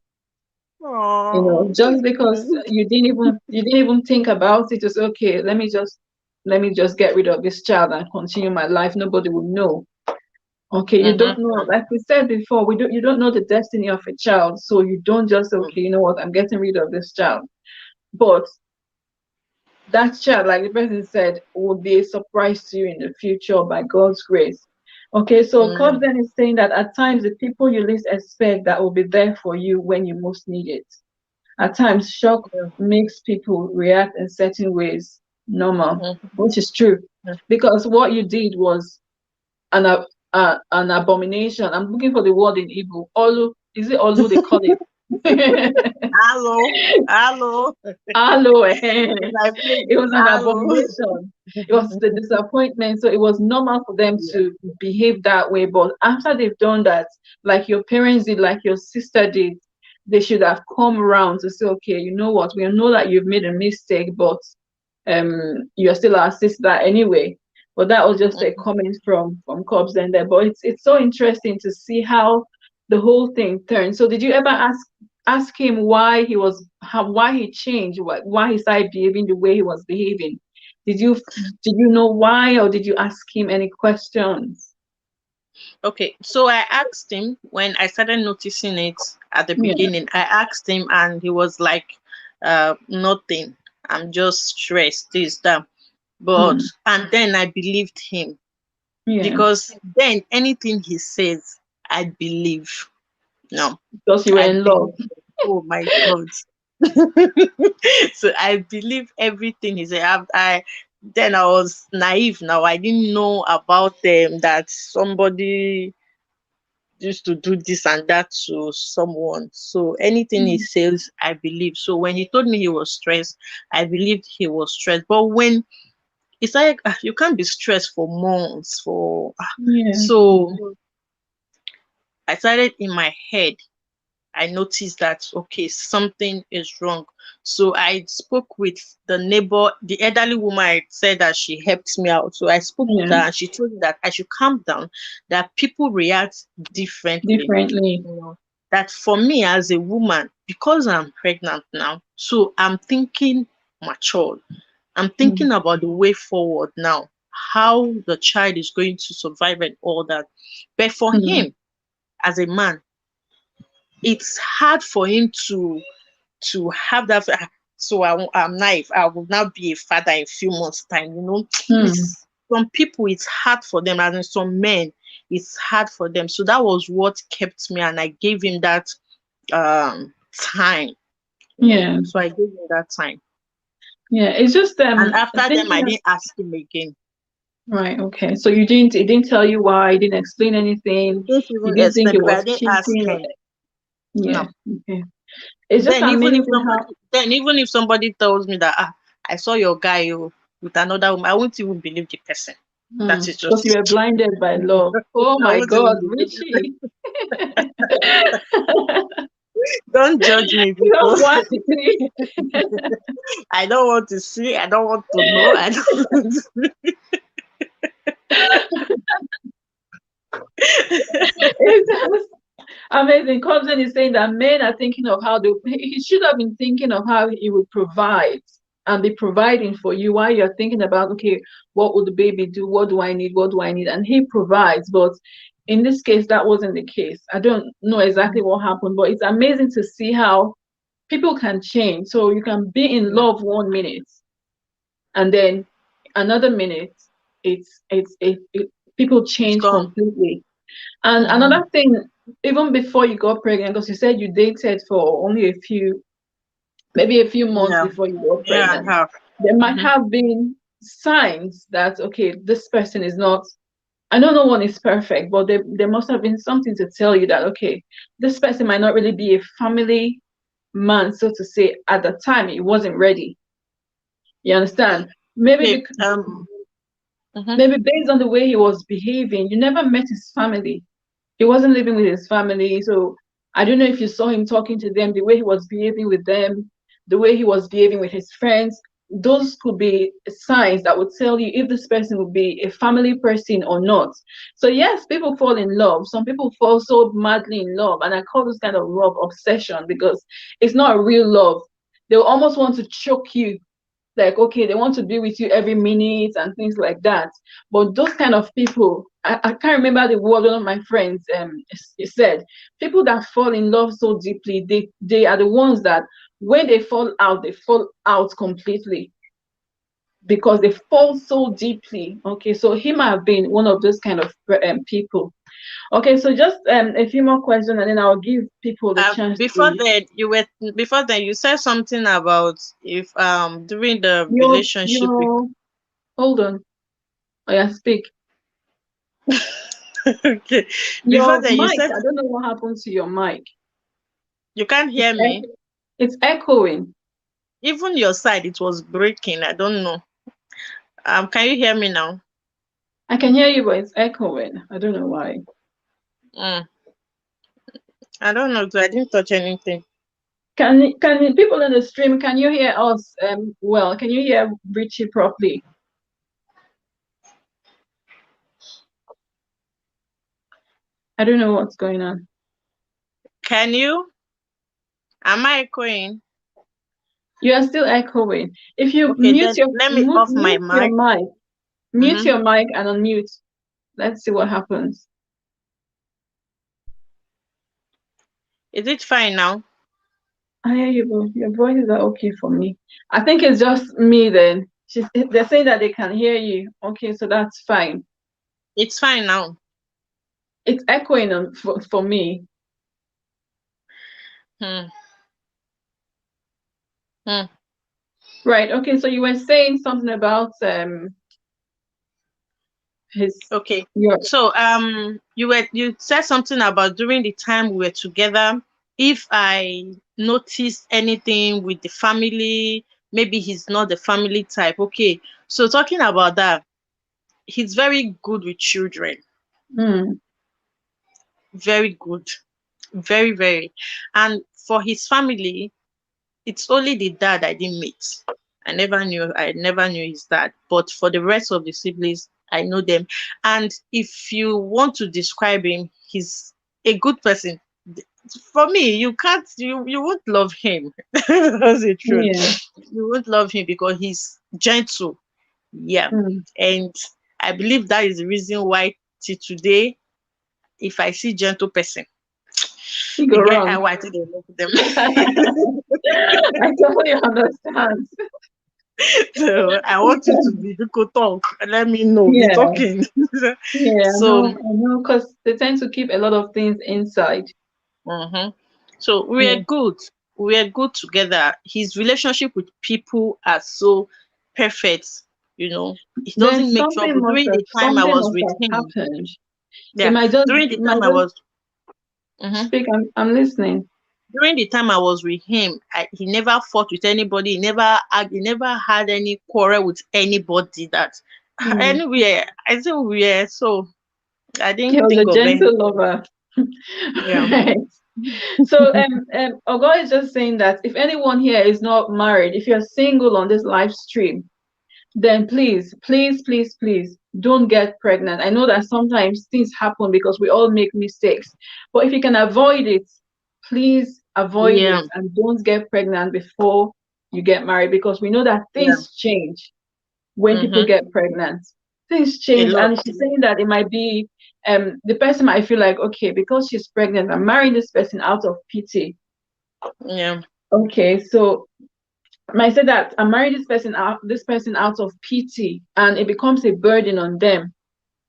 A: You know,
B: Oh,
A: just because you didn't even think about it, just okay, let me just get rid of this child and continue my life. Nobody will know. Okay, you don't
B: mm-hmm.
A: know, like we said before, we don't you don't know the destiny of a child, so you don't just say, okay, you know what, I'm getting rid of this child. But that child, like the person said, will be a surprise to you in the future by God's grace. Okay, so
B: Mm-hmm.
A: Coach then is saying that at times the people you least expect that will be there for you when you most need it. At times, shock makes people react in certain ways normal,
B: Mm-hmm.
A: which is true, because what you did was an abomination. I'm looking for the word in Igbo. Olu, is it Olu they call it?
B: Hello, hello.
A: Hello,
B: My place
A: it
B: is
A: was an
B: hello.
A: abomination. It was the disappointment. So it was normal for them
B: Yeah.
A: to behave that way. But after they've done that, like your parents did, like your sister did, they should have come around to say, okay, you know what, we know that you've made a mistake, but you're still our sister anyway. But that was just a
B: Mhm.
A: comment from Cobbs and there. But it's so interesting to see how the whole thing turned. So did you ever ask him why he was why he changed, why he started behaving the way he was behaving? Did you know why, or did you ask him any questions?
B: Okay, so I asked him when I started noticing it at the
A: Yeah.
B: beginning. I asked him, and he was like, nothing. I'm just stressed, this, that. But,
A: Mm,
B: and then I believed him
A: yeah.
B: because then anything he says, I believe. No,
A: Because you were
B: I
A: in love.
B: believe. Oh my God. So I believe everything he said. Then I was naive. Now I didn't know about them that somebody used to do this and that to someone. So anything he
A: Mm,
B: says, I believe. So when he told me he was stressed, I believed he was stressed. But when it's like you can't be stressed for months for
A: yeah.
B: so I started in my head. I noticed that okay, something is wrong. So I spoke with the neighbor, the elderly woman. I said that she helped me out. So I spoke with her
A: Yeah.
B: and she told me that I should calm down, that people react differently.
A: Differently.
B: You know, that for me as a woman, because I'm pregnant now, so I'm thinking mature. I'm
A: Mm,
B: thinking about the way forward now, how the child is going to survive and all that. But for
A: mm,
B: him, as a man, it's hard for him to have that. So I'm naive. I will now be a father in a few months' time. You know,
A: mm,
B: it's some people. It's hard for them, and some men, it's hard for them. So that was what kept me, and I gave him that time. You know,
A: yeah.
B: so I gave him that time,
A: Yeah. It's just
B: and after them,
A: thinking
B: I
A: of,
B: didn't ask him again.
A: right, okay. So you didn't it didn't tell you why, he didn't explain
B: He
A: anything.
B: didn't
A: You
B: even
A: didn't think
B: explain
A: it
B: because I
A: was
B: didn't ask
A: cheating.
B: him.
A: Yeah,
B: No.
A: okay. It's just amazing how
B: Then even if somebody tells me that I saw your guy with another woman, I won't even believe the person. That is
A: because you were
B: just
A: blinded by love. Oh
B: I
A: my
B: won't
A: God,
B: even believe the person.
A: Richie.
B: Don't judge me,
A: You don't
B: people.
A: want to see.
B: I don't want to see. I don't want to know. I don't want to.
A: It's just amazing. Cobson is saying that men are thinking of how he should have been thinking of how he would provide and be providing for you while you're thinking about, okay, what would the baby do? What do I need? What do I need? And he provides. But in this case, that wasn't the case. I don't know exactly what happened, but it's amazing to see how people can change. So you can be in
B: Yeah,
A: love 1 minute and then another minute, people
B: it's
A: change
B: gone.
A: completely. And
B: Mm-hmm.
A: another thing, even before you got pregnant, because you said you dated for only maybe a few months
B: Yeah,
A: before you got
B: yeah, I
A: pregnant,
B: have.
A: there might
B: Mm-hmm.
A: have been signs that, okay, this person is not, I know no one is perfect, but there must have been something to tell you that, okay, this person might not really be a family man, so to say, at the time. He wasn't ready. You understand? Maybe
B: Okay.
A: because,
B: Mhm.
A: maybe based on the way he was behaving, you never met his family. He wasn't living with his family. So I don't know if you saw him talking to them, the way he was behaving with them, the way he was behaving with his friends. Those could be signs that would tell you if this person would be a family person or not. So yes, people fall in love. Some people fall so madly in love, and I call this kind of love obsession because it's not a real love. They'll almost want to choke you, like, okay, they want to be with you every minute and things like that. But those kind of people, I can't remember the word one of my friends said, people that fall in love so deeply, they are the ones that when they fall out completely because they fall so deeply. Okay, so he might have been one of those kind of people. Okay, so just a few more questions and then I'll give people the chance
B: Before
A: to.
B: that, before that you said something about if during the relationship.
A: Your hold on. Oh yeah, speak.
B: Okay. Before
A: Your
B: that, you
A: mic,
B: said
A: I don't know what happened to your mic.
B: You can't
A: It's,
B: hear me.
A: it's echoing.
B: Even your side, it was breaking. I don't know. Can you hear me now?
A: I can hear you, but it's echoing. I don't know why.
B: Mm, I don't know. I didn't touch anything.
A: Can people in the stream, can you hear us well? Can you hear Richie properly? I don't know what's going on.
B: Can you? Am I echoing?
A: You are still echoing. If you
B: Okay, then let me off my mic.
A: mute
B: Mm-hmm.
A: your mic and unmute. Let's see what happens.
B: Is it fine now?
A: I hear you, but your voices are okay for me. I think it's just me then. They're saying that they can hear you. Okay, so that's fine.
B: It's fine now.
A: It's echoing for me.
B: Hmm. Hmm.
A: Right. Okay, so you were saying something about his
B: Okay.
A: your
B: So you said something about during the time we were together, if I noticed anything with the family, maybe he's not the family type. Okay. So talking about that, he's very good with children.
A: mm,
B: Very good. Very, very. And for his family, it's only the dad I didn't meet. I never knew his dad. But for the rest of the siblings, I know them. And if you want to describe him, he's a good person. For me, you won't love him. That's the truth.
A: yeah.
B: You won't love him because he's gentle. Yeah.
A: Mm.
B: And I believe that is the reason why till today, if I see gentle person,
A: You go
B: they get
A: wrong.
B: I want to love them.
A: I totally understand.
B: So I want you to be Biko talk. Let me know. Be
A: Yeah,
B: talking.
A: yeah,
B: So
A: I know, because they tend to keep a lot of things inside.
B: mhm. So
A: Yeah.
B: we're good. We're good together. His relationship with people are so perfect, you know. He
A: Then
B: doesn't make trouble.
A: something must have happened.
B: Yeah, during the
A: It might
B: time I
A: just
B: was mhm.
A: speak. I'm listening.
B: During the time I was with him, he never fought with anybody. He never had any quarrel with anybody. That
A: Mm.
B: anywhere, I think so I
A: He
B: didn't
A: was a
B: think of any.
A: gentle lover.
B: Yeah.
A: Right. So Ogo is just saying that if anyone here is not married, if you're single on this live stream, then please, please, please, please don't get pregnant. I know that sometimes things happen because we all make mistakes, but if you can avoid it, please avoid
B: Yeah.
A: it and don't get pregnant before you get married, because we know that
B: Yeah.
A: things change when people
B: Mm-hmm.
A: get pregnant. Things
B: A
A: change,
B: lot.
A: and she's saying that it might be the person might feel like, okay, because she's pregnant, I'm marrying this person out of pity.
B: Yeah.
A: Okay, so might say that I'm marrying this person out of pity, and it becomes a burden on them.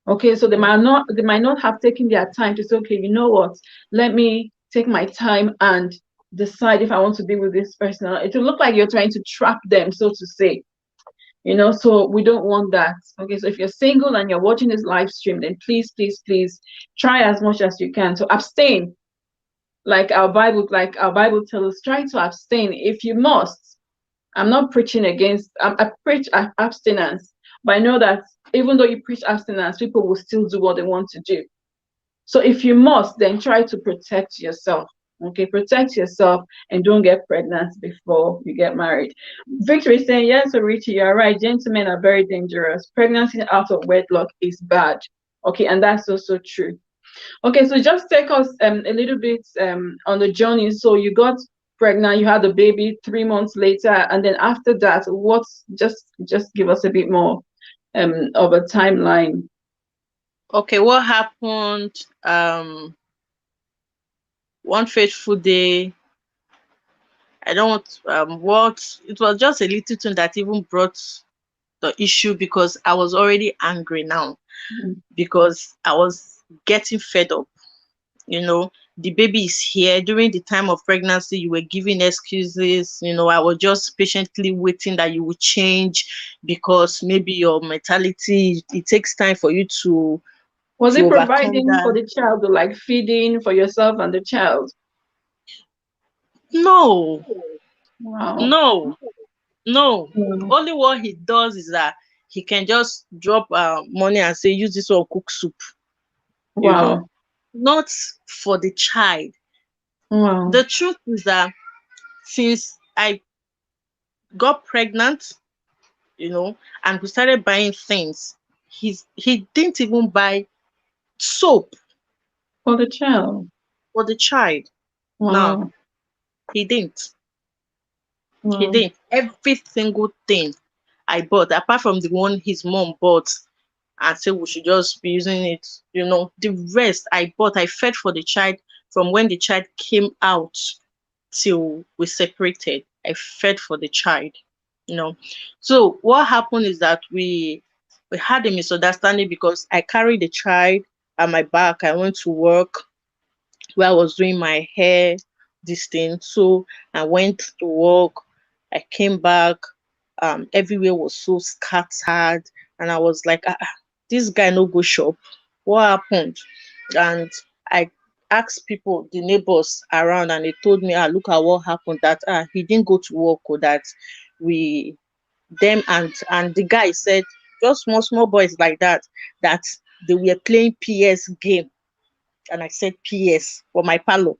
A: Okay, so they might not have taken their time to say, okay, you know what, let me take my time and decide if I want to be with this person. It will look like you're trying to trap them, so to say. So we don't want that. Okay, so if you're single and you're watching this live stream, then please, please, please try as much as you can to abstain. Like our Bible tells us, try to abstain if you must. I'm not preaching against, I preach abstinence, but I know that even though you preach abstinence, people will still do what they want to do. So if you must, then try to protect yourself. Okay, protect yourself and don't get pregnant before you get married. Victor is saying, yes, so Richie, you're right. Gentlemen are very dangerous. Pregnancy out of wedlock is bad. Okay, and that's also true. Okay, so just take us a little bit on the journey. So you got pregnant, you had a baby 3 months later, and then after that, what's just give us a bit more of a timeline.
B: Okay, what happened? One fateful day. I don't want what it was just a little thing that even brought the issue because I was already angry now
A: Mm.
B: because I was getting fed up. The baby is here. During the time of pregnancy, you were giving excuses. I was just patiently waiting that you would change because maybe your mentality, it takes time for you to
A: Was
B: to
A: it
B: overcome
A: providing for
B: that.
A: the child, or like feeding for yourself and the child?
B: No,
A: Wow.
B: no, no.
A: Wow.
B: Only what he does is that he can just drop money and say, use this one cook soup, you know,
A: Wow.
B: not for the child.
A: Wow.
B: The truth is that since I got pregnant, and we started buying things, he didn't even buy soap
A: For the child.
B: for the child. No,
A: Wow.
B: he didn't. He
A: Wow.
B: didn't. Every single thing I bought, apart from the one his mom bought and said we should just be using it, the rest I bought, I fed for the child from when the child came out till we separated. I fed for the child, you know. So what happened is that we had a misunderstanding because I carried the child at my back. I went to work where I was doing my hair, this thing. So I went to work. I came back. Everywhere was so scattered, and I was like, this guy no go shop. What happened? And I asked people, the neighbors around, and they told me, look at what happened. That he didn't go to work, or that we them and the guy said just small small boys like that that they were playing PS game, and I said PS for my parlor.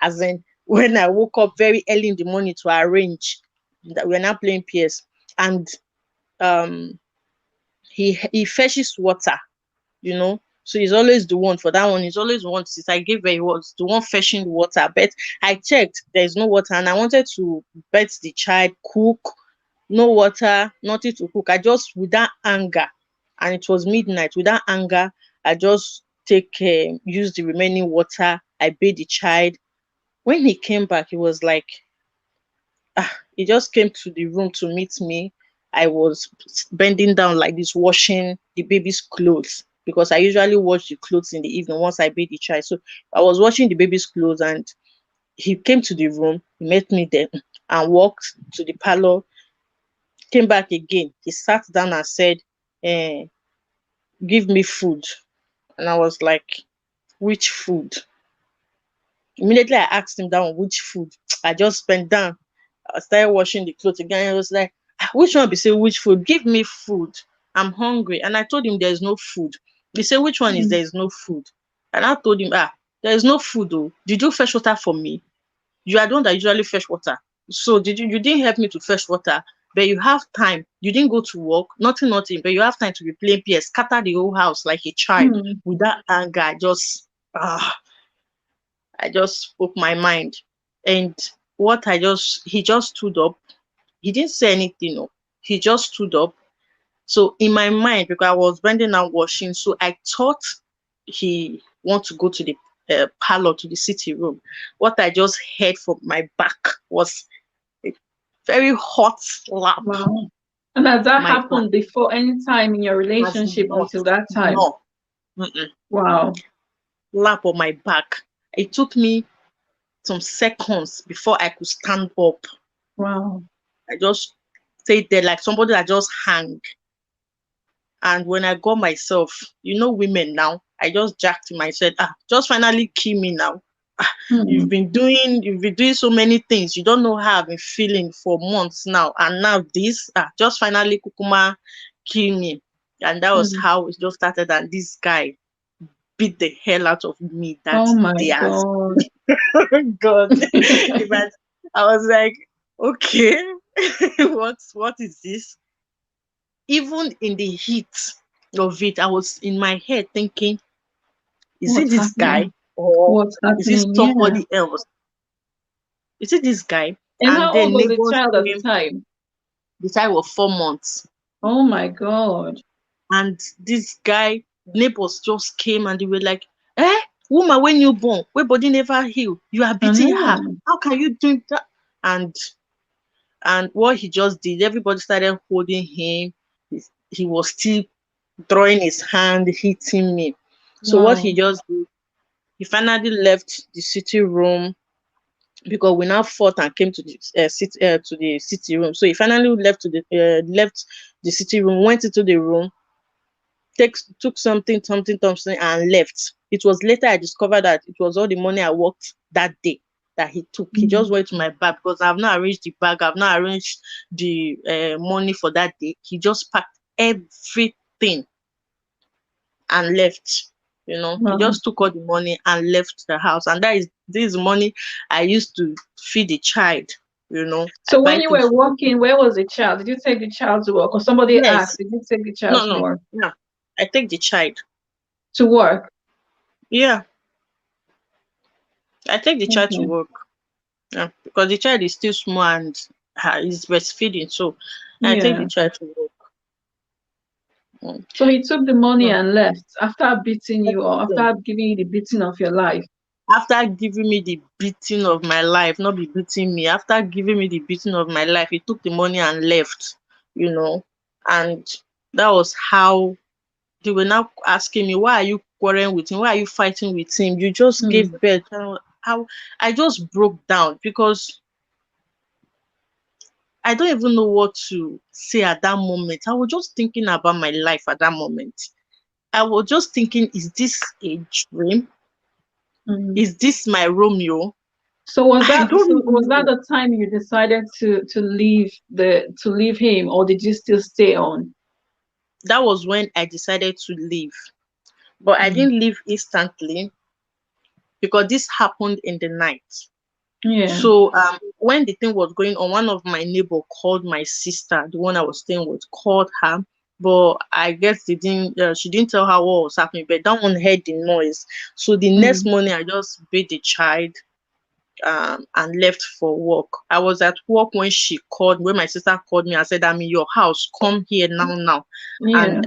B: As in, when I woke up very early in the morning to arrange that we're now playing PS, and um, he fetches water, So he's always the one for that one. He's always the one since I gave her he was the one fetching the water. But I checked, there's no water, and I wanted to bet the child cook, no water, nothing to cook. I just with that anger, and it was midnight. With that anger, I just use the remaining water. I bathed the child. When he came back, he was like, he just came to the room to meet me. I was bending down like this, washing the baby's clothes because I usually wash the clothes in the evening once I bathe the child. So I was washing the baby's clothes, and he came to the room. He met me there and walked to the parlor. Came back again. He sat down and said, eh, "Give me food." And I was like, "Which food?" Immediately I asked him down which food. I just bent down. I started washing the clothes again. I was like, which one be say which food? Give me food. I'm hungry. And I told him there's no food. He said, which one is
A: Mm.
B: there is no food? And I told him, there is no food though. Did you fetch water for me? You are the one that usually fetch water. So you didn't help me to fetch water, but you have time. You didn't go to work, nothing, but you have time to be playing PS, scatter the whole house like a child.
A: Mm.
B: With that anger, I just spoke my mind. And he just stood up. He didn't say anything. No. He just stood up. So in my mind, because I was bending and washing, so I thought he want to go to the parlor, to the sitting room. What I just heard from my back was a very hot slap.
A: Wow. And has that
B: My back
A: happened before any time in your
B: has
A: relationship
B: not,
A: until that time?
B: no, mm-mm,
A: Wow.
B: slap on my back. It took me some seconds before I could stand up.
A: Wow.
B: I just stayed there like somebody that just hang. And when I got myself, women now, I just jacked myself. Just finally kill me now. You've
A: Mm.
B: been doing so many things. You don't know how I've been feeling for months now. And now this, just finally kukuma kill me. And that was
A: Mm.
B: how it just started. And this guy beat the hell out of me that
A: Oh my
B: day. As
A: God.
B: God. But I was like, okay, what is this? Even in the heat of it, I was in my head thinking, is it
A: What's
B: this guy
A: happening?
B: or
A: What's
B: is it
A: happening? Yeah.
B: somebody else? Is it this guy?
A: And
B: And
A: how old
B: then
A: was the
B: neighbors
A: child at the
B: came,
A: time?
B: the child was 4 months.
A: Oh my God.
B: And this guy, neighbors just came and they were like, woman, when you born, where body never heal, you are
A: I
B: beating her.
A: know.
B: How can you do that? And and what he just did, everybody started holding him. He was still throwing his hand, hitting me. So what he
A: Wow.
B: just did, he finally left the sitting room because we now fought and came to the city room. So he finally left the sitting room, went into the room, took something, and left. It was later I discovered that it was all the money I worked that day. that he took. He just
A: Mm.
B: went to my bag because I've not arranged the bag, I've not arranged the money for that day. He just packed everything and left. He
A: Wow.
B: just took all the money and left the house. And this money I used to feed the child. I
A: So when
B: buy
A: you
B: things
A: were
B: for the
A: working, where was the child? Did you take the child to work? Or somebody asked,
B: Yes.
A: did you take the child
B: No,
A: to
B: no,
A: work?
B: no. I take the child.
A: To work.
B: Yeah, I take the child to
A: Okay.
B: work. Yeah, because the child is still small and is breastfeeding, so I take the
A: Yeah.
B: child to work. Mm.
A: So he took the money
B: Mm.
A: and left after beating you or
B: Everything.
A: after giving you the beating of your life.
B: After giving me the beating of my life, not be beating me, after giving me the beating of my life, he took the money and left, you know. And that was how they were now asking me, why are you quarreling with him? Why are you fighting with him? You just
A: Mm.
B: gave birth. How I just broke down because I don't even know what to say at that moment. I was just thinking about my life at that moment. I was just thinking, is this a dream?
A: Mm.
B: Is this my Romeo?
A: So was
B: I
A: that
B: don't
A: so was
B: even
A: that
B: know.
A: the time you decided to leave him, or did you still stay on?
B: That was when I decided to leave. But I
A: Mm.
B: didn't leave instantly because this happened in the night.
A: Yeah.
B: So when the thing was going on, one of my neighbor called my sister, the one I was staying with, called her. But I guess she didn't tell her what was happening, but that one heard the noise. So the next
A: Mm.
B: morning, I just bathed the child and left for work. I was at work when my sister called me and said, I'm in your house, come here now.
A: Yeah.
B: And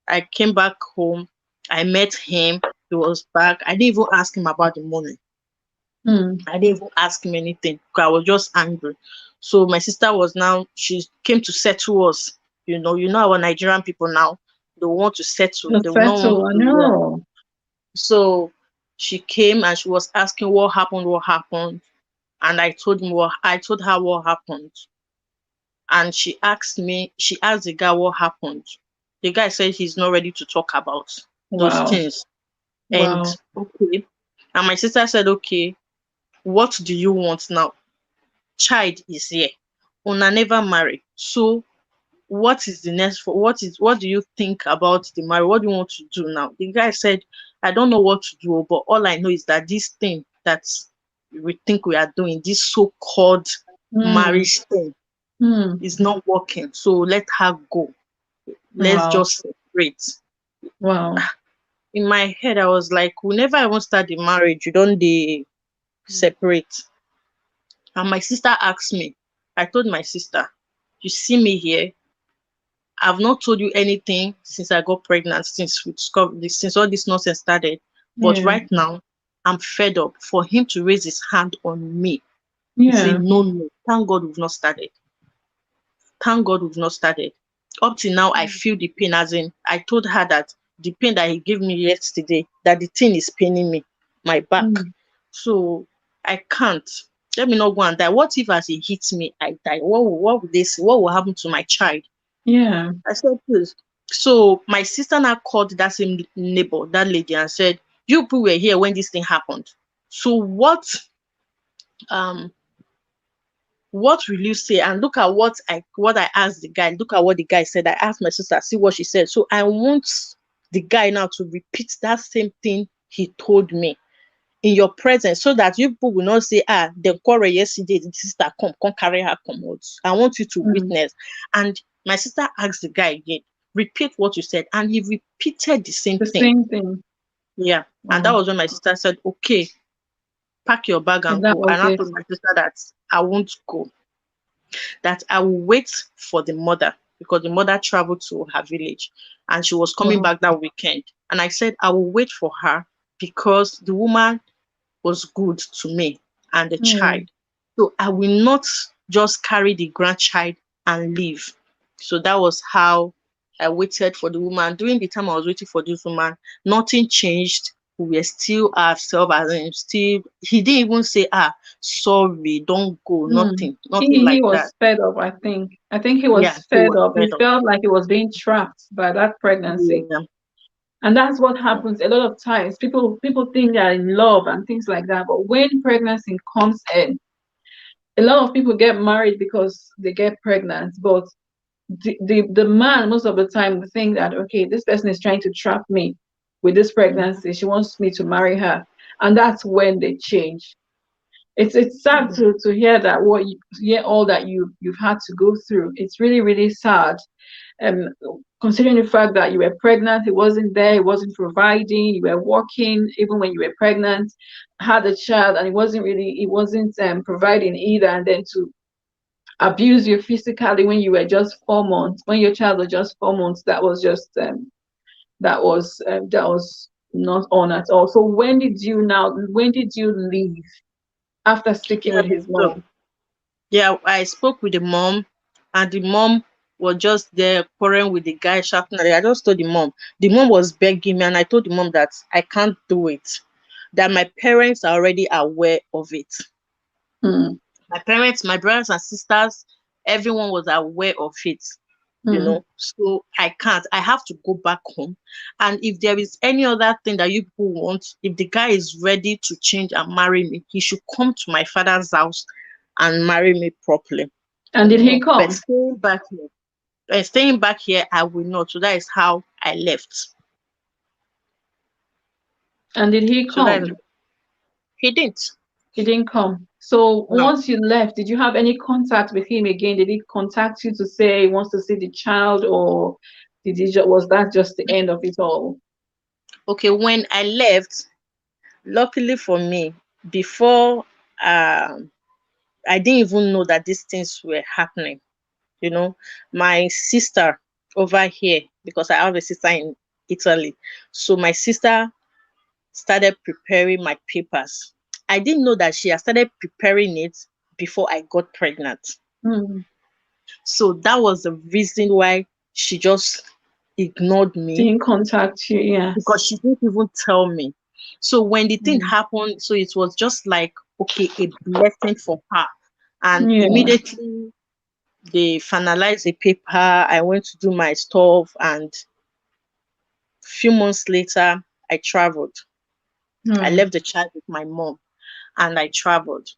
B: I came back home, I met him, he was back. I didn't even ask him about the money.
A: Mm.
B: I didn't even ask him anything because I was just angry. So my sister she came to settle us. Our Nigerian people now, they want to settle.
A: The
B: They will not want
A: settle, I
B: to, yeah.
A: know.
B: So she came and she was asking what happened. And I told her what happened. And she asked the guy what happened. The guy said he's not ready to talk about those
A: Wow.
B: things. And
A: Wow.
B: okay. And my sister said, okay, what do you want now? Child is here. Una never marry. So what is the next for what do you think about the marriage? What do you want to do now? The guy said, I don't know what to do, but all I know is that this thing that we think we are doing, this so-called
A: Mm.
B: marriage thing,
A: Mm.
B: is not working. So let her go. Let's
A: Wow.
B: just separate.
A: Wow.
B: In my head, I was like, we never even start the marriage. You don't they separate. And my sister asked me, I told my sister, you see me here, I've not told you anything since I got pregnant, since all this nonsense started. But
A: Yeah.
B: right now, I'm fed up for him to raise his hand on me. He said,
A: Yeah.
B: no, no, thank God we've not started. Thank God we've not started. Up till now, I feel the pain, as in, I told her that the pain that he gave me yesterday, that the thing is paining me, my back.
A: Mm.
B: So I can't. Let me not go and die. What if as he hits me, I die? What would they say? What will happen to my child?
A: Yeah.
B: I said, please. So my sister now called that same neighbor, that lady, and said, you people were here when this thing happened. So um what will you say? And look at what I asked the guy. Look at what the guy said. I asked my sister, see what she said. So I want the guy now to repeat that same thing he told me in your presence, so that you people will not say, the quarrel yesterday, the sister come carry her come out. I want you to
A: Mm.
B: witness. And my sister asked the guy again, repeat what you said. And he repeated the same
A: The
B: thing.
A: same thing.
B: Yeah. And that
A: Wow.
B: was when my sister said, okay, pack your bag
A: And
B: and
A: that
B: go.
A: was
B: And I
A: it.
B: told my sister that I won't go, that I will wait for the mother because the mother traveled to her village and she was coming
A: Wow.
B: back that weekend. And I said, I will wait for her because the woman was good to me and the
A: Yeah.
B: child. So I will not just carry the grandchild and leave. So that was how I waited for the woman. During the time I was waiting for this woman, nothing changed. We were still ourselves, as in still, he didn't even say, sorry, don't go,
A: Mm.
B: nothing
A: He
B: like that.
A: was fed up, I think. I think he
B: Yeah,
A: was
B: he
A: fed
B: was
A: up. He
B: fed up.
A: felt like he was being trapped by that pregnancy.
B: Yeah.
A: And that's what happens a lot of times. People think they're in love and things like that, but when pregnancy comes in, a lot of people get married because they get pregnant, but the man most of the time will think that, okay, this person is trying to trap me with this pregnancy. She wants me to marry her, and that's when they change. It's sad to hear that, what you hear, all that you've had to go through. It's really really sad. Um, Considering the fact that you were pregnant, he wasn't there, he wasn't providing, you were working even when you were pregnant, had a child, and he wasn't providing either, and then to abuse you physically when you were just 4 months, when your child was just 4 months, that was just that was not on at all. So when did you leave after speaking
B: Yeah.
A: with his
B: So
A: mom?
B: yeah, I spoke with the mom, and the mom was just there quarreling with the guy, shouting at it. I just told the mom. The mom was begging me, and I told the mom that I can't do it. That my parents are already aware of it.
A: Mm,
B: My parents, my brothers and sisters, everyone was aware of it.
A: mm.
B: So I can't. I have to go back home. And if there is any other thing that you people want, if the guy is ready to change and marry me, he should come to my father's house and marry me properly.
A: And did he
B: But
A: come?
B: staying back here, I will not. So that is how I left.
A: And did he
B: So that is,
A: come?
B: he didn't.
A: He didn't come. So
B: No.
A: once you left, did you have any contact with him again? Did he contact you to say he wants to see the child, or was that just the end of it all?
B: Okay, when I left, luckily for me, before I didn't even know that these things were happening. You know, my sister over here, because I have a sister in Italy. So my sister started preparing my papers. I didn't know that she had started preparing it before I got pregnant.
A: Mm.
B: So that was the reason why she just ignored me,
A: Didn't contact you,
B: because
A: yes.
B: she didn't even tell me. So when the thing
A: Mm.
B: happened, so it was just like, okay, a blessing for her. And
A: Yeah.
B: immediately they finalized the paper. I went to do my stuff, and a few months later, I traveled. I
A: Mm.
B: left the child with my mom, and I traveled.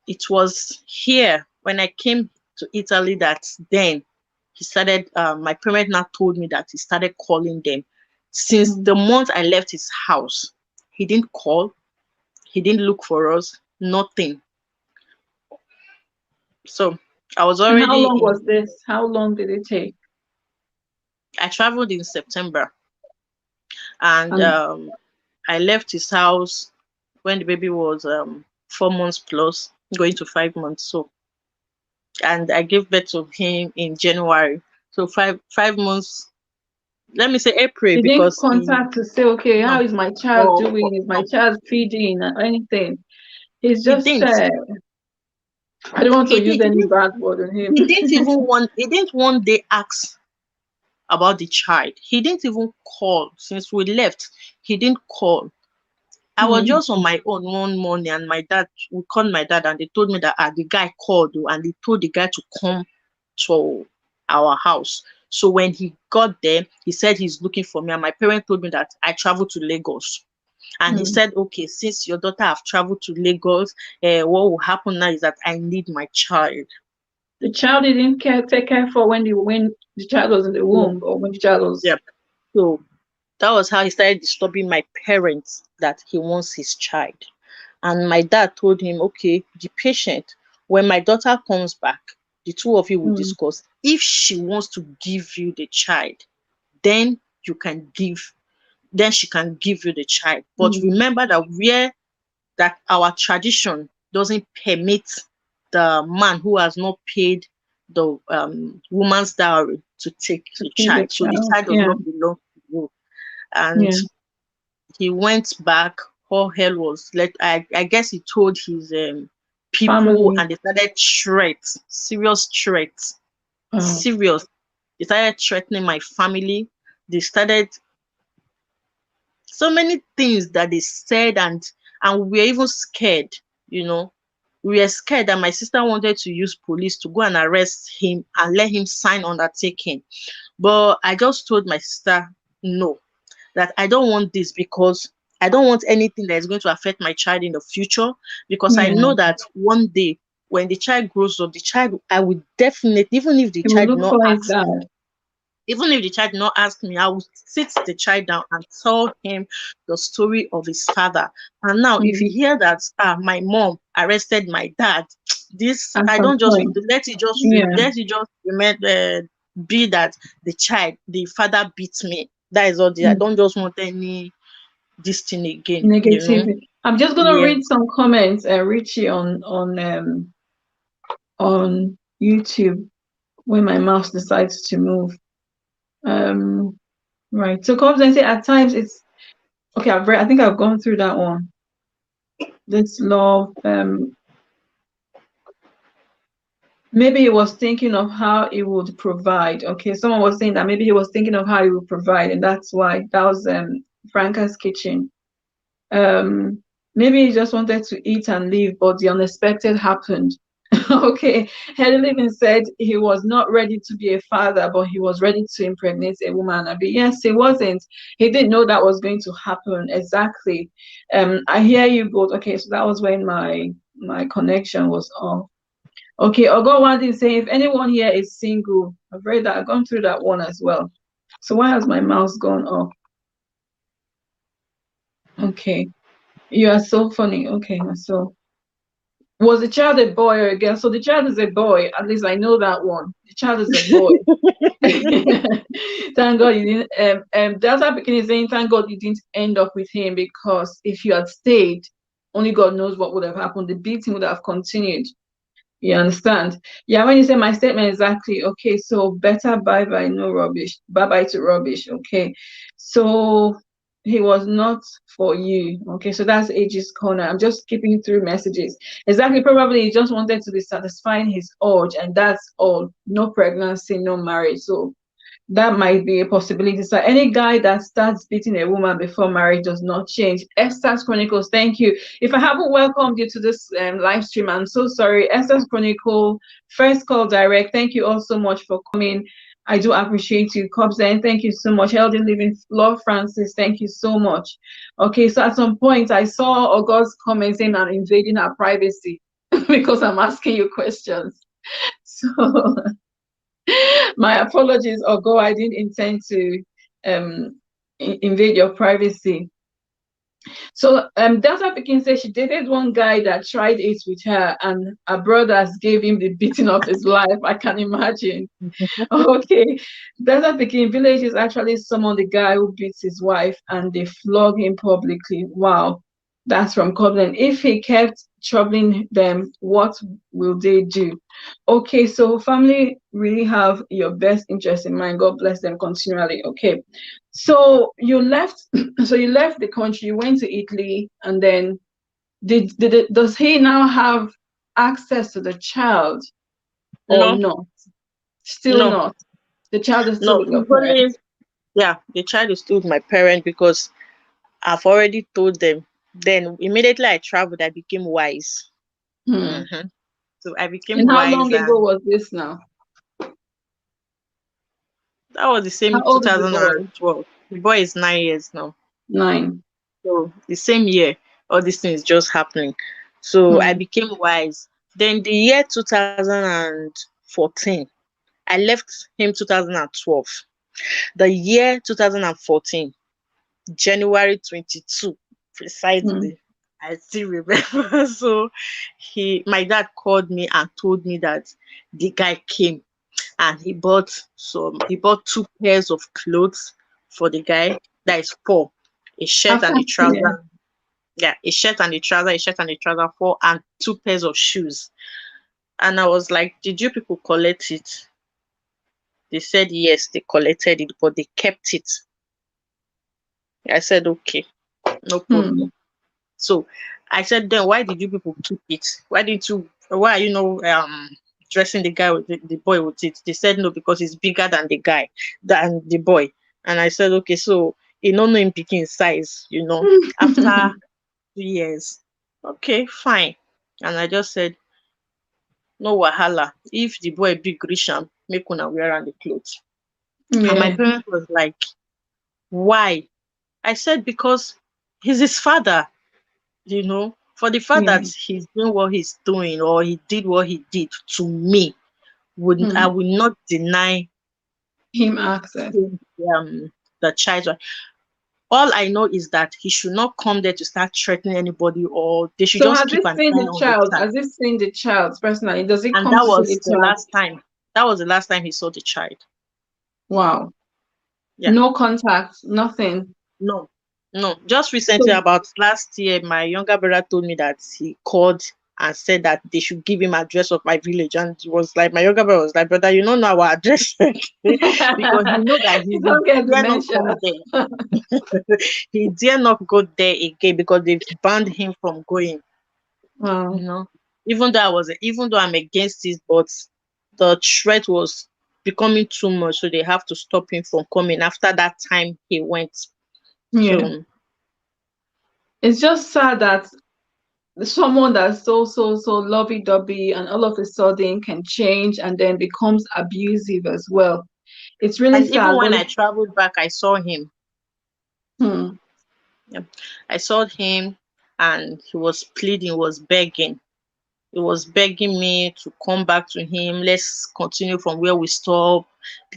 B: It was here when I came to Italy that then he started. My parent now told me that he started calling them. Since
A: Mm.
B: the month I left his house, he didn't call, he didn't look for us, nothing. So I was
A: And how
B: already
A: long was
B: in.
A: this? How long did it take?
B: I traveled in September, and
A: And
B: I left his house when the baby was 4 months plus, going to 5 months. So, and I gave birth to him in January. So five months. Let me say April,
A: he didn't
B: because in
A: contact to say, okay, how
B: no,
A: is my child
B: no,
A: doing? Is my
B: no,
A: child feeding or anything? He's
B: he
A: just
B: didn't.
A: I don't want to
B: He
A: use
B: didn't. He
A: any
B: didn't.
A: bad word on him.
B: He didn't even want. He didn't one day ask about the child. He didn't even call since we left. He didn't call. I was
A: Mm.
B: just on my own one morning, and my dad, we called my dad, and they told me that the guy called, and he told the guy to come to our house. So when he got there, he said he's looking for me, and my parents told me that I traveled to Lagos. And he
A: Mm.
B: said, okay, since your daughter have traveled to Lagos, what will happen now is that I need my child.
A: The child didn't take care for when the child was in the
B: Yeah.
A: womb, or when the child was.
B: Yep. So that was how he started disturbing my parents that he wants his child. And my dad told him, okay, be patient. When my daughter comes back, the two of you will
A: Mm.
B: discuss. If she wants to give you the child, then you can give, then she can give you the child. But
A: Mm.
B: remember that our tradition doesn't permit the man who has not paid the woman's dowry to take
A: To
B: the
A: feed the
B: child. So the
A: child.
B: child does
A: Yeah.
B: not belong to you. And
A: Yeah.
B: he went back. All hell was let. I guess he told his people,
A: Family.
B: and they started threats, serious threats,
A: Oh.
B: serious. They started threatening my family. They started so many things that they said, and we were even scared. You know, we were scared that my sister wanted to use police to go and arrest him and let him sign undertaking. But I just told my sister no. that I don't want this because I don't want anything that is going to affect my child in the future, because I
A: Yeah.
B: know that one day when the child grows up, the child, I would definitely, even if the
A: He will
B: child
A: look
B: not
A: for his
B: ask
A: dad.
B: even if the child not ask me, I will sit the child down and tell him the story of his father. And now, if you
A: Mm.
B: hear that, my mom arrested my dad, this
A: At
B: I
A: some
B: don't just
A: point. Yeah.
B: let it just remember, be that the father beat me. That is all. I
A: Mm.
B: don't just want any this thing again.
A: Negativity. I'm just gonna
B: Yeah.
A: read some comments, Richie, on YouTube when my mouse decides to move. Um, right. So comes and say at times it's okay. I think I've gone through that one. This love. Maybe he was thinking of how he would provide. Okay, someone was saying that maybe he was thinking of how he would provide, and that's why that was Franca's kitchen. Um, Maybe he just wanted to eat and leave, but the unexpected happened. Okay, Helen even said he was not ready to be a father, but he was ready to impregnate a woman. I mean, yes, he wasn't. He didn't know that was going to happen exactly. I hear you both. Okay, so that was when my connection was off. Okay, Ogowandi is saying if anyone here is single, I've read that, I've gone through that one as well. So why has my mouse gone off? Okay, you are so funny. Okay, so was the child a boy or a girl? So the child is a boy. At least I know that one. The child is a boy. Thank God you didn't. Delta Pekin is saying, thank God you didn't end up with him, because if you had stayed, only God knows what would have happened. The beating would have continued. You understand? Yeah, when you say my statement exactly, okay, so better bye bye, no rubbish. Bye bye to rubbish, okay. So he was not for you. Okay, so that's Age's corner. I'm just skipping through messages. Exactly, probably he just wanted to be satisfying his urge, and that's all. No pregnancy, no marriage. So that might be a possibility. So any guy that starts beating a woman before marriage does not change. Esther's Chronicles, thank you. If I haven't welcomed you to this live stream, I'm so sorry. Esther's Chronicle, First Call Direct, thank you all so much for coming. I do appreciate you. Cobzen, thank you so much. Healthy Living, Lord Francis, thank you so much. Okay, so at some point I saw August comment saying I'm invading her privacy because I'm asking you questions. So my apologies, Ogo. I didn't intend to invade your privacy. So Delta Pekin says she dated one guy that tried it with her, and her brothers gave him the beating of his life. I can imagine. Okay. Delta Pekin village is actually summoned the guy who beats his wife and they flog him publicly. Wow. That's from Cobden. If he kept troubling them, what will they do? Okay, so family really have your best interest in mind. God bless them continually. Okay. So you left so you left the country, you went to Italy, and then does he now have access to the child or
B: No,
A: not? Still
B: no,
A: not. The child is still
B: no.
A: with your
B: It's only,
A: parents.
B: yeah, the child is still with my parent because I've already told them. Then immediately I traveled, I became wise.
A: Hmm.
B: hmm So I became
A: And how
B: wise,
A: long ago
B: and
A: was this now?
B: that was the
A: How
B: same
A: old is the boy?
B: 2012. The boy is 9 years now.
A: 9.
B: So the same year, all these things just happening. So I
A: Hmm.
B: became wise. Then the year 2014, I left him 2012. The year 2014, January 22,
A: Hmm.
B: precisely. I still remember. So my dad called me and told me that the guy came and he bought two pairs of clothes for the guy. That is four. A shirt
A: After
B: and a
A: yeah.
B: trouser. Yeah, a shirt and a trouser, four, and two pairs of shoes. And I was like, did you people collect it? They said yes, they collected it, but they kept it. I said, okay, no
A: Hmm.
B: problem. So I said, then why did you people keep it? Why are you dressing the boy with it? They said no, because it's bigger than than the boy. And I said, okay, so you don't know him picking size, after 2 years. Okay, fine. And I just said, no wahala. If the boy big reach am, make una wear am the clothes. And my
A: Yeah.
B: parents was like, why? I said because he's his father, you know, for the fact
A: Yeah.
B: that he's doing what he's doing or he did what he did to me, would I
A: Hmm.
B: will not deny
A: Him access.
B: him, the child. All I know is that he should not come there to start threatening anybody, or they should
A: So
B: just
A: has
B: keep
A: it
B: an
A: seen
B: eye
A: the
B: on the
A: child?
B: child.
A: Has it seen the child personally? Does it
B: And
A: come
B: that
A: to see the
B: was the
A: child?
B: last time. That was the last time he saw the child.
A: Wow.
B: Yeah.
A: No contact, nothing.
B: No, no. Just recently,
A: So,
B: about last year, my younger brother told me that he called and said that they should give him address of my village. And it was like my younger brother was like, brother, you don't know our address. Because he know that
A: you
B: he
A: don't get
B: dare not
A: dementia.
B: come there. He dare not go there again because they've banned him from going.
A: Wow.
B: You know, even though I'm against it, but the threat was becoming too much, so they have to stop him from coming. After that time, he went.
A: Yeah.
B: So
A: It's just sad that someone that's so lovey-dovey and all of a sudden can change and then becomes abusive as well. It's really
B: and even
A: sad, but
B: when I traveled back, I saw him.
A: hmm,
B: Yeah. I saw him, and he was pleading, was begging. He was begging me to come back to him. Let's continue from where we stopped.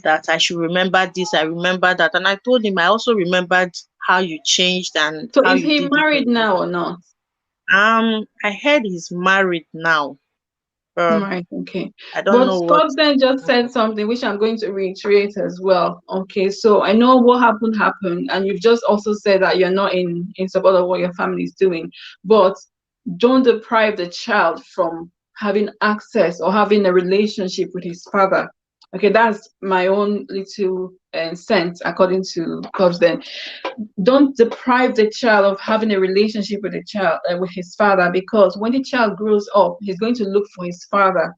B: That I should remember this, I remember that. And I told him I also remembered how you changed and
A: so
B: how
A: is
B: you
A: he
B: did this.
A: married now or not?
B: I heard he's married now.
A: Right, okay.
B: I don't
A: But
B: know what.
A: Scott then just said something which I'm going to reiterate as well. Okay, so I know what happened, and you've just also said that you're not in support of what your family is doing, but don't deprive the child from having access or having a relationship with his father. Okay, that's my own little sense according to Cobbs. Then don't deprive the child of having a relationship with the child with his father, because when the child grows up he's going to look for his father.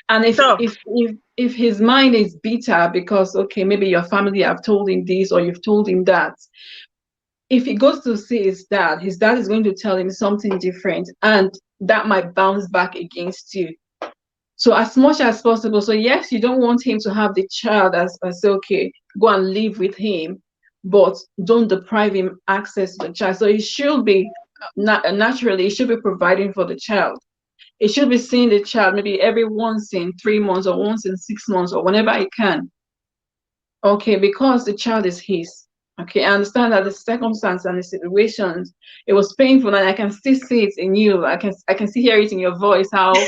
A: And
B: So,
A: if his mind is bitter because okay, maybe your family have told him this or you've told him that, if he goes to see his dad is going to tell him something different, and that might bounce back against you. So as much as possible, so yes, you don't want him to have the child as okay, go and live with him, but don't deprive him access to the child. So it should be naturally, it should be providing for the child. It should be seeing the child maybe every once in 3 months or once in 6 months or whenever it can. Okay, because the child is his. Okay, I understand that the circumstance and the situations, it was painful, and I can still see it in you. I can see hear it in your voice how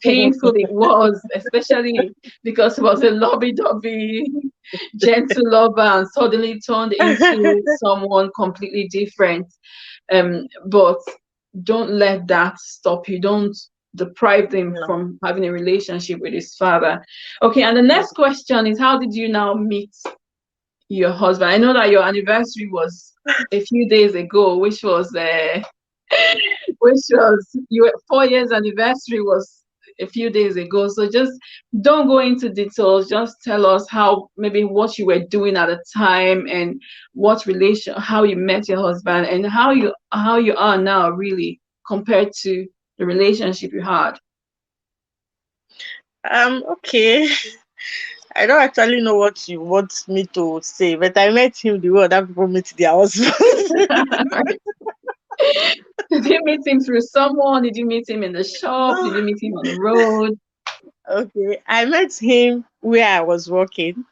A: painful it was, especially because it was a lovey-dovey, gentle lover, and suddenly turned into someone completely different. But don't let that stop you. Don't deprive him
B: no.
A: from having a relationship with his father. Okay, and the next question is, how did you now meet your husband? I know that your anniversary was a few days ago, which was your 4 years anniversary was a few days ago. So just don't go into details. Just tell us how maybe what you were doing at the time and how you met your husband and how you are now really compared to the relationship you had.
B: Okay. I don't actually know what you want me to say, but I met him the way other people meet their husbands.
A: Did you meet him through someone? Did you meet him in the shop? Did you meet him on the road?
B: Okay, I met him where I was working.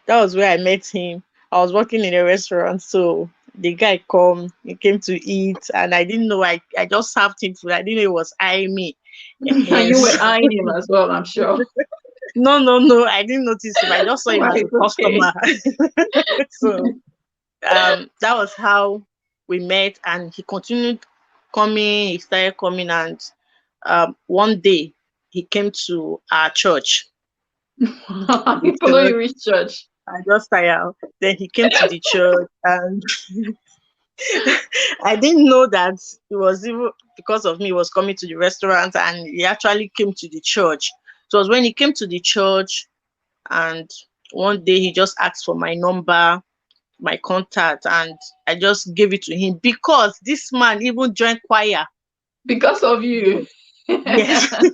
B: That was where I met him. I was working in a restaurant, so the guy he came to eat, and I didn't know. I just served him food. I didn't know he was eyeing me.
A: And you were
B: Yes.
A: eyeing him as well, I'm sure.
B: No, no, no. I didn't notice him. I just saw him as
A: Right,
B: a
A: okay.
B: customer. So that was how we met, and he continued coming. He started coming, and one day he came to our church. The
A: You follow
B: church.
A: you reach church.
B: I just tired. Then he came to the church, and I didn't know that it was even because of me. He was coming to the restaurant, and he actually came to the church. So it was when he came to the church, and one day he just asked for my number, my contact, and I just gave it to him because this man even joined choir.
A: Because of you.
B: Yes, yes.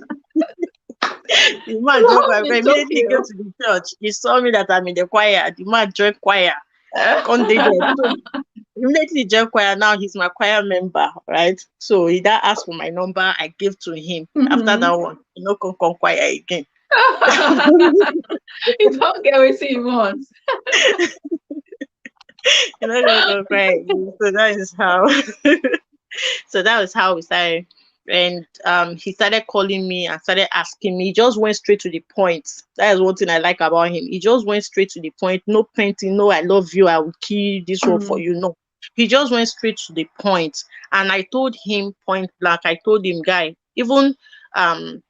B: The man joined
A: Love
B: choir.
A: in
B: Immediately he came
A: Tokyo.
B: to the church. He saw me that I'm in the choir. The man joined choir. Can't they there? So immediately joined choir. Now he's my choir member, right? So he that asked for my number, I gave to him. After that
A: Mhm.
B: one, come choir again.
A: You don't get what you want.
B: Come choir again. So that is how. So that was how we started. And he started calling me and started asking me. He just went straight to the point. That is one thing I like about him. He just went straight to the point. No painting, no, I love you, I will kill this one for
A: Mm.
B: you. No. He just went straight to the point. And I told him point blank, I told him, guy, even um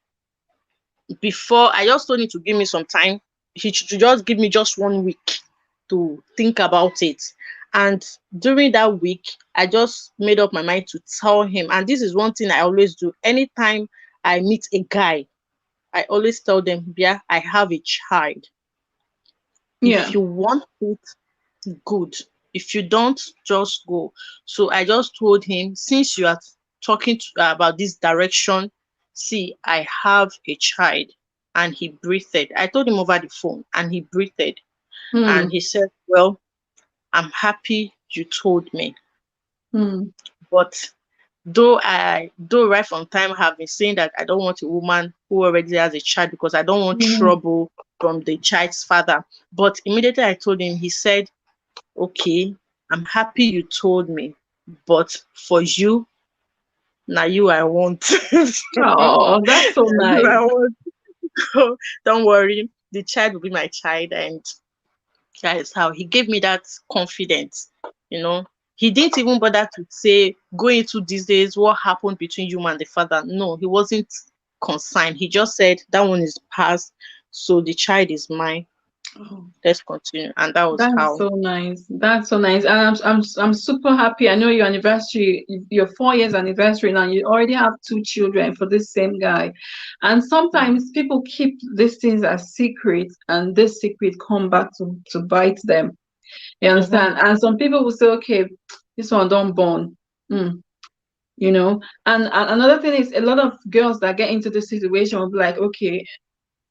B: before I just told him to give me some time. He should just give me just 1 week to think about it. And during that week, I just made up my mind to tell him. And this is one thing I always do. Anytime I meet a guy, I always tell them, yeah, I have a child. If
A: Yeah.
B: you want it, good. If you don't, just go. So I just told him, since you are talking about this direction, see, I have a child. And he breathed. I told him over the phone, and he breathed. And
A: Mm.
B: he said, well, I'm happy you told me.
A: Mm.
B: But though right from time I have been saying that I don't want a woman who already has a child because I don't want
A: Mm.
B: trouble from the child's father. But immediately I told him, he said, okay, I'm happy you told me, but for you, now you I want.
A: Oh, that's so
B: Now you
A: nice.
B: I want. Don't worry, the child will be my child, and that is how he gave me that confidence. You know, he didn't even bother to say, go into these days, what happened between you and the father. No, he wasn't concerned. He just said, that one is past, so the child is mine.
A: Oh,
B: Let's continue. And that was
A: that's
B: how.
A: so nice. That's so nice. And I'm super happy. I know your anniversary, your 4 years anniversary now. You already have two children for this same guy. And sometimes people keep these things as secrets, and this secret come back to bite them. You
B: Mm-hmm.
A: understand? And some people will say, okay, this one don't born. Mm, you know. And another thing is a lot of girls that get into this situation will be like, okay,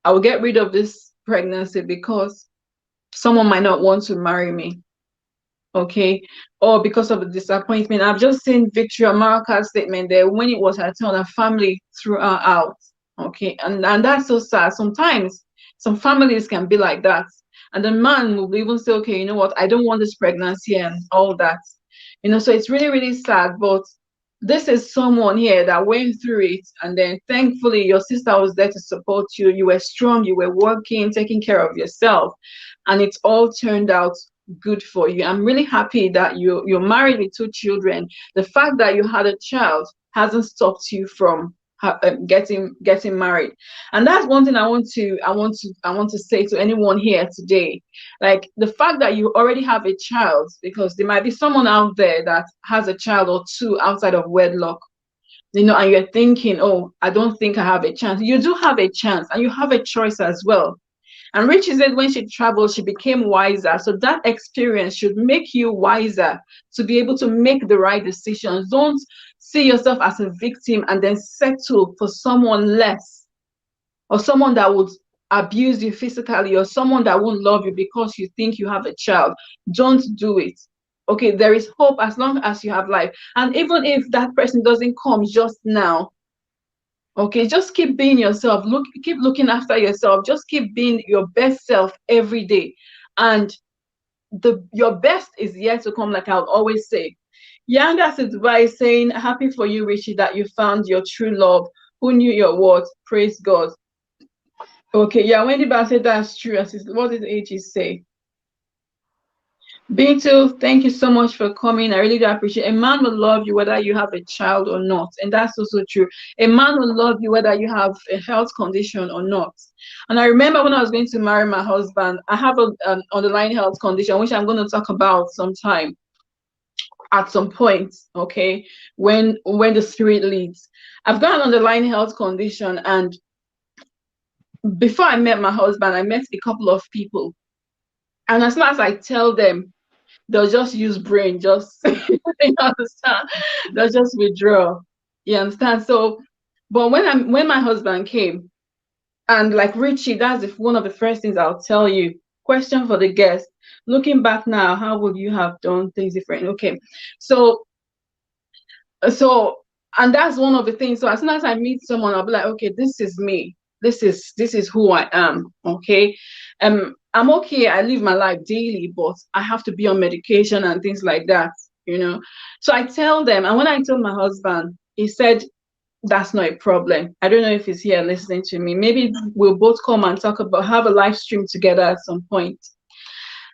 A: I will get rid of this pregnancy because someone might not want to marry me, okay, or because of the disappointment. I've just seen Victoria Maraka's statement there when it was her turn, her family threw her out, okay, and that's so sad. Sometimes some families can be like that, and the man will even say, okay, you know what, I don't want this pregnancy and all that, you know. So it's really really sad, but this is someone here that went through it, and then thankfully your sister was there to support you. You were strong, you were working, taking care of yourself, and it's all turned out good for you. I'm really happy that you're married with two children. The fact that you had a child hasn't stopped you from getting married. And that's one thing I want to say to anyone here today. Like the fact that you already have a child, because there might be someone out there that has a child or two outside of wedlock, you know, and you're thinking, oh, I don't think I have a chance. You do have a chance, and you have a choice as well. And Richie said when she traveled, she became wiser. So that experience should make you wiser to be able to make the right decisions. Don't see yourself as a victim and then settle for someone less, or someone that would abuse you physically, or someone that won't love you because you think you have a child. Don't do it. Okay, there is hope as long as you have life. And even if that person doesn't come just now, okay, just keep being yourself. Keep looking after yourself. Just keep being your best self every day. And the your best is yet to come, like I'll always say. Yanga is by saying, happy for you, Richie, that you found your true love. Who knew your words? Praise God. Okay, yeah, Wendy Bar said that's true. What did AG say? Beetle, thank you so much for coming. I really do appreciate it. A man will love you whether you have a child or not. And that's also true. A man will love you whether you have a health condition or not. And I remember when I was going to marry my husband, I have an underlying health condition, which I'm going to talk about sometime at some point, okay, when the spirit leads. I've got an underlying health condition, and before I met my husband, I met a couple of people. And as soon as I tell them, they'll just use brain, just you understand? They'll just withdraw. You understand? So, but when my husband came, and like Richie, that's one of the first things I'll tell you. Question for the guest: Looking back now, how would you have done things different? Okay, so so and that's one of the things. So as soon as I meet someone, I'll be like, okay, this is me. This is who I am. Okay. I'm okay. I live my life daily, but I have to be on medication and things like that, you know. So I tell them, and when I told my husband, he said that's not a problem. I don't know if he's here listening to me. Maybe we'll both come and talk about, have a live stream together at some point.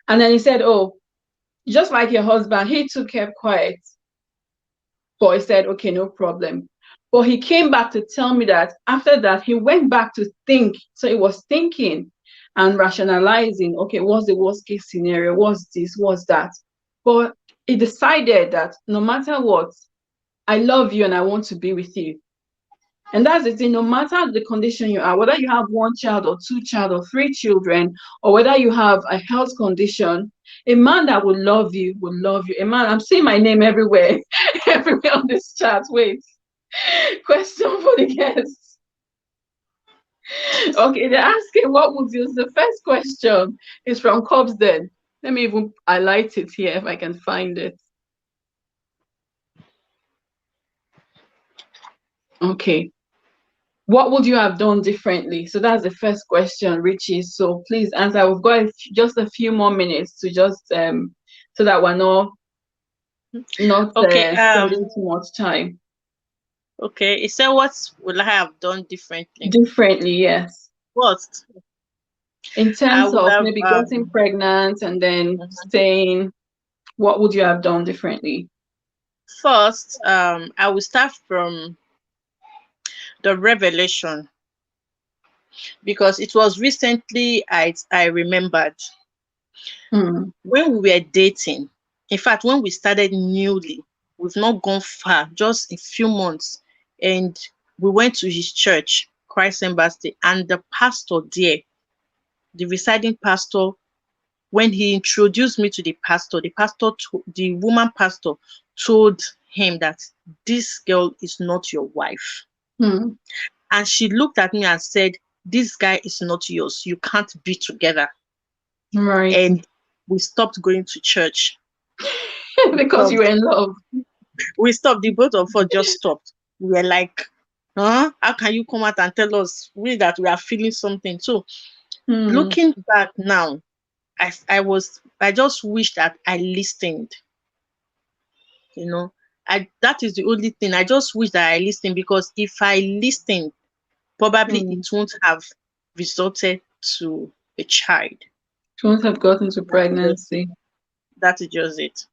A: And then he said, oh, just like your husband, he too kept quiet. But he said, okay, no problem. But he came back to tell me that after that, he went back to think. So he was thinking and rationalizing, okay, what's the worst case scenario? What's this? What's that? But he decided that no matter what, I love you and I want to be with you. And that's the thing, no matter the condition you are, whether you have one child or two child or three children, or whether you have a health condition, a man that will love you will love you. A man, I'm seeing my name everywhere, everywhere on this chat. Wait, question for the guests. Okay, they're asking what would you, the first question is from Cobsden. Let me even highlight it here if I can find it. Okay. What would you have done differently? So that's the first question, Richie. So please answer. We've got just a few more minutes to just so that we're not
B: Okay.
A: spending too much time.
B: Okay. It said, what would I have done differently?
A: Differently, yes.
B: First,
A: In
B: I
A: terms
B: would
A: of
B: have
A: maybe getting pregnant and then
B: mhm.
A: staying, what would you have done differently?
B: First, I will start from the revelation, because it was recently I remembered
A: Hmm.
B: when we were dating. In fact, when we started newly, we've not gone far, just a few months, and we went to his church, Christ Embassy, and the pastor there, the residing pastor, when he introduced me to the pastor, the woman pastor told him that this girl is not your wife.
A: Hmm.
B: And she looked at me and said, this guy is not yours. You can't be together.
A: Right.
B: And we stopped going to church. We
A: Because you
B: stopped.
A: were in love.
B: We stopped. The both of us just stopped. We were like, huh? How can you come out and tell us that we are feeling something? So
A: Hmm.
B: looking back now, I just wish that I listened, you know. That is the only thing. I just wish that I listened, because if I listened, probably
A: Hmm.
B: it won't have resulted to a child.
A: Shouldn't have gotten to
B: That is just
A: pregnancy.
B: that is just it.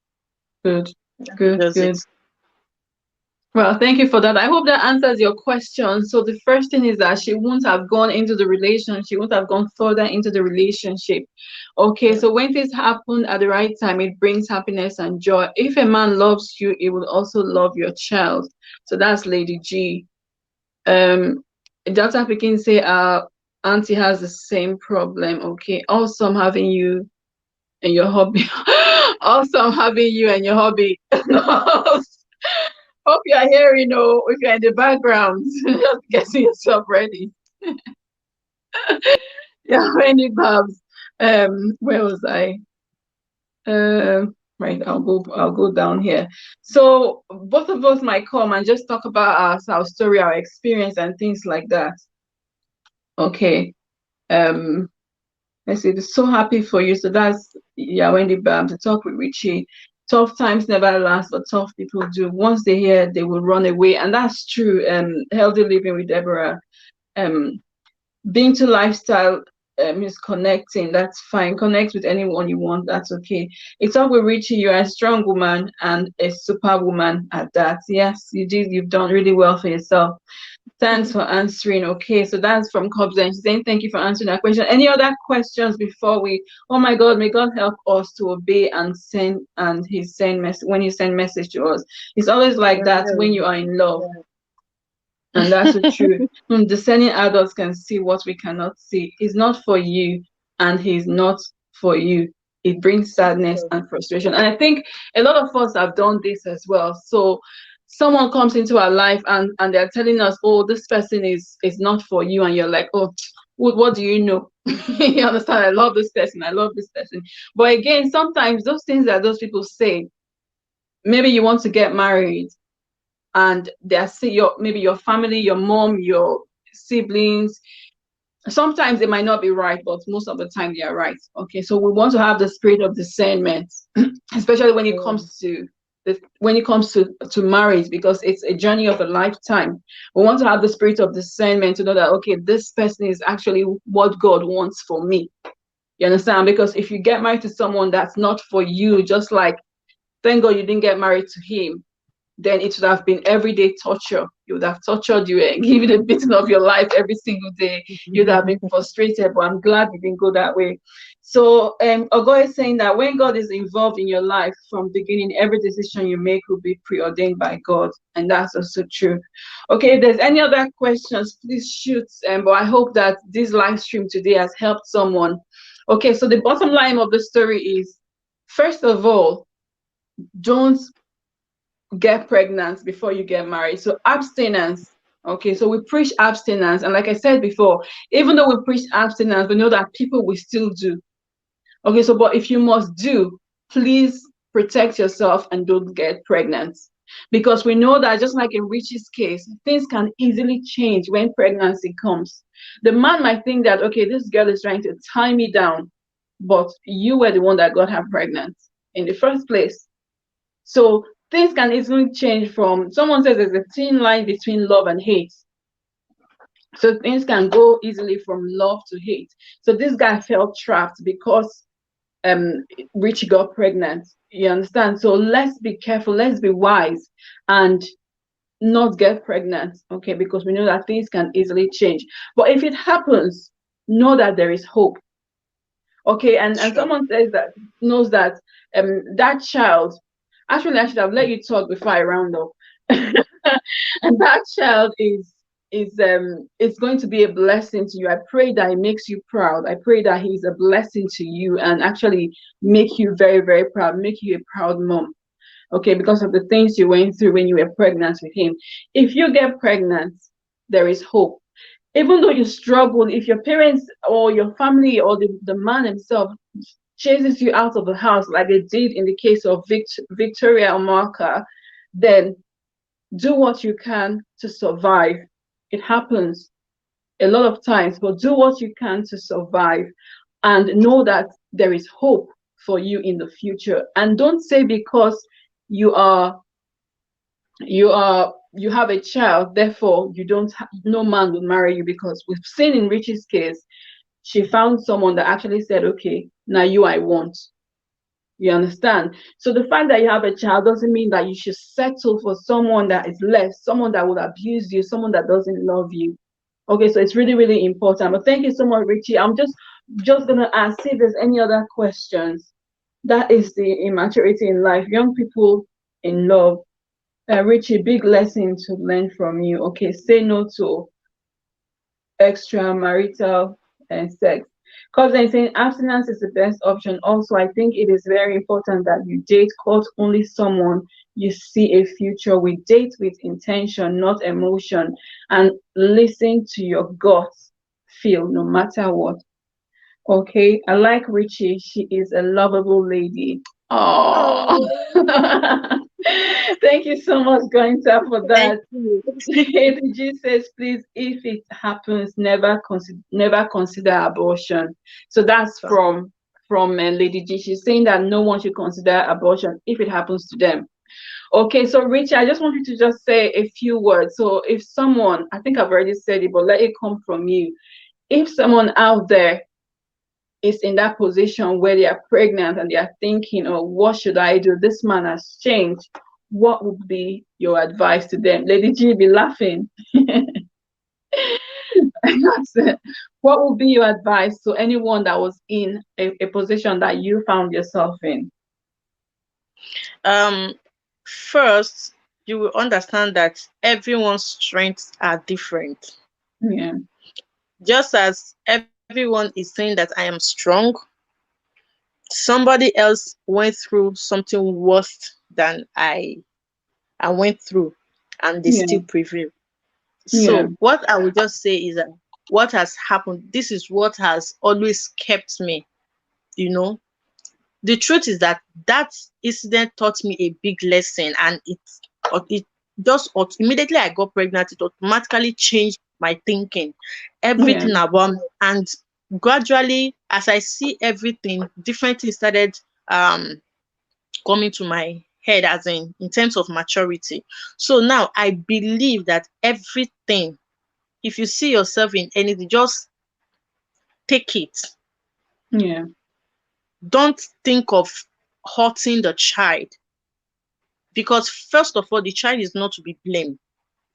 A: Good.
B: That is
A: Good.
B: just
A: Good.
B: it.
A: Well, thank you for that. I hope that answers your question. So the first thing is that she wouldn't have gone into the relationship, she wouldn't have gone further into the relationship. Okay,
B: Mm.
A: so when things happen at the right time, it brings happiness and joy. If a man loves you, he will also love your child. So that's Lady G. Dr. Pikin say auntie has the same problem. Okay. Also I'm having you and your hobby. Also I'm having you and your hobby. Hope you are hearing, if you're in the background, just getting yourself ready. Yeah, many Babs. Where was I? Right, I'll go down here. So both of us might come and just talk about our story, our experience, and things like that. Okay. Um, let's see. So happy for you. So that's, yeah, Wendy Bam to talk with Richie. Tough times never last, but tough people do. Once they hear, they will run away, and that's true. Healthy living with Deborah. Um, being to lifestyle is connecting. That's fine. Connect with anyone you want. That's okay. It's up with Richie. You're a strong woman and a superwoman at that. Yes, you did. You've done really well for yourself. Thanks for answering. Okay, so that's from Cubs, and she's saying thank you for answering that question. Any other questions before we? Oh my God, may God help us to obey and send, and He send message when you send message to us. It's always like that when you are in love, and that's the truth. Discerning adults can see what we cannot see. He's not for you, and He's not for you. It brings sadness and frustration, and I think a lot of us have done this as well. So someone comes into our life and they're telling us, oh, this person is not for you, and you're like, oh, What do you know? You understand? I love this person. I love this person. But again, sometimes those things that those people say, maybe you want to get married, and they're say your maybe your family, your mom, your siblings. Sometimes it might not be right, but most of the time they are right. Okay, so we want to have the spirit of discernment, especially when it
B: Mm.
A: comes to to marriage, because it's a journey of a lifetime. We want to have the spirit of discernment to know that okay, this person is actually what God wants for me. You understand? Because if you get married to someone that's not for you, just like thank God you didn't get married to him, then it would have been everyday torture. You would have tortured you and given a beating of your life every single day. You'd have been frustrated, but I'm glad it didn't go that way. So Ogo is saying that when God is involved in your life from beginning, every decision you make will be preordained by God. And that's also true. Okay, if there's any other questions, please shoot. But I hope that this live stream today has helped someone. Okay, so the bottom line of the story is, first of all, don't get pregnant before you get married. So abstinence. Okay, so we preach abstinence, and like I said before, even though we preach abstinence, we know that people will still do. Okay, so but if you must do, please protect yourself and don't get pregnant. Because we know that just like in Richie's case, things can easily change when pregnancy comes. The man might think that, okay, this girl is trying to tie me down, but you were the one that got her pregnant in the first place. So things can easily change. From someone says there's a thin line between love and hate. So things can go easily from love to hate. So this guy felt trapped because um Richie got pregnant. You understand? So let's be careful, let's be wise and not get pregnant. Okay, because we know that things can easily change. But if it happens, know that there is hope. Okay, and
B: Sure.
A: someone says that knows that that child, actually I should have let you talk before I round up. And that child is going to be a blessing to you. I pray that it makes you proud. I pray that he's a blessing to you and actually make you very, very proud, make you a proud mom. Okay, because of the things you went through when you were pregnant with him. If you get pregnant, there is hope. Even though you struggle, if your parents or your family or the man himself chases you out of the house like they did in the case of Victoria Omarka, then do what you can to survive. It happens a lot of times, but do what you can to survive and know that there is hope for you in the future. And don't say because you are you have a child, therefore you don't no man will marry you, because we've seen in Richie's case, she found someone that actually said, okay, now you I want. You understand? So the fact that you have a child doesn't mean that you should settle for someone that is less, someone that will abuse you, someone that doesn't love you. Okay, so it's really, really important. But thank you so much, Richie. I'm just gonna ask, see if there's any other questions. That is the immaturity in life. Young people in love. Richie, big lesson to learn from you. Okay, say no to extramarital sex. Because then saying abstinence is the best option. Also, I think it is very important that you date, court only someone you see a future with. Date with intention, not emotion, and listen to your gut feel no matter what. Okay, I like Richie. She is a lovable lady. Oh,
B: Oh,
A: thank you so much, Gointa, for
B: thank
A: that.
B: you.
A: ATG says, please, if it happens, never consider abortion. So that's
B: So,
A: from Lady G. She's saying that no one should consider abortion if it happens to them. Okay, so Richie, I just want you to just say a few words. So if someone, I think I've already said it, but let it come from you. If someone out there is in that position where they are pregnant and they are thinking, oh, what should I do? This man has changed. What would be your advice to them? Lady G be laughing. That's it. What would be your advice to anyone that was in a position that you found yourself in?
B: um, first, you will understand that everyone's strengths are different.
A: Yeah,
B: Just as everyone is saying that I am strong, somebody else went through something worse than I went through, and they
A: yeah,
B: still prevail.
A: yeah,
B: So what I would just say is that what has happened. This is what has always kept me, you know. The truth is that that incident taught me a big lesson, and it just immediately I got pregnant, it automatically changed my thinking,
A: Yeah.
B: everything about me. And gradually, as I see everything, different things started um coming to my head, as in terms of maturity. So now I believe that everything, if you see yourself in anything, just take it.
A: Yeah.
B: Don't think of hurting the child, because first of all, the child is not to be blamed.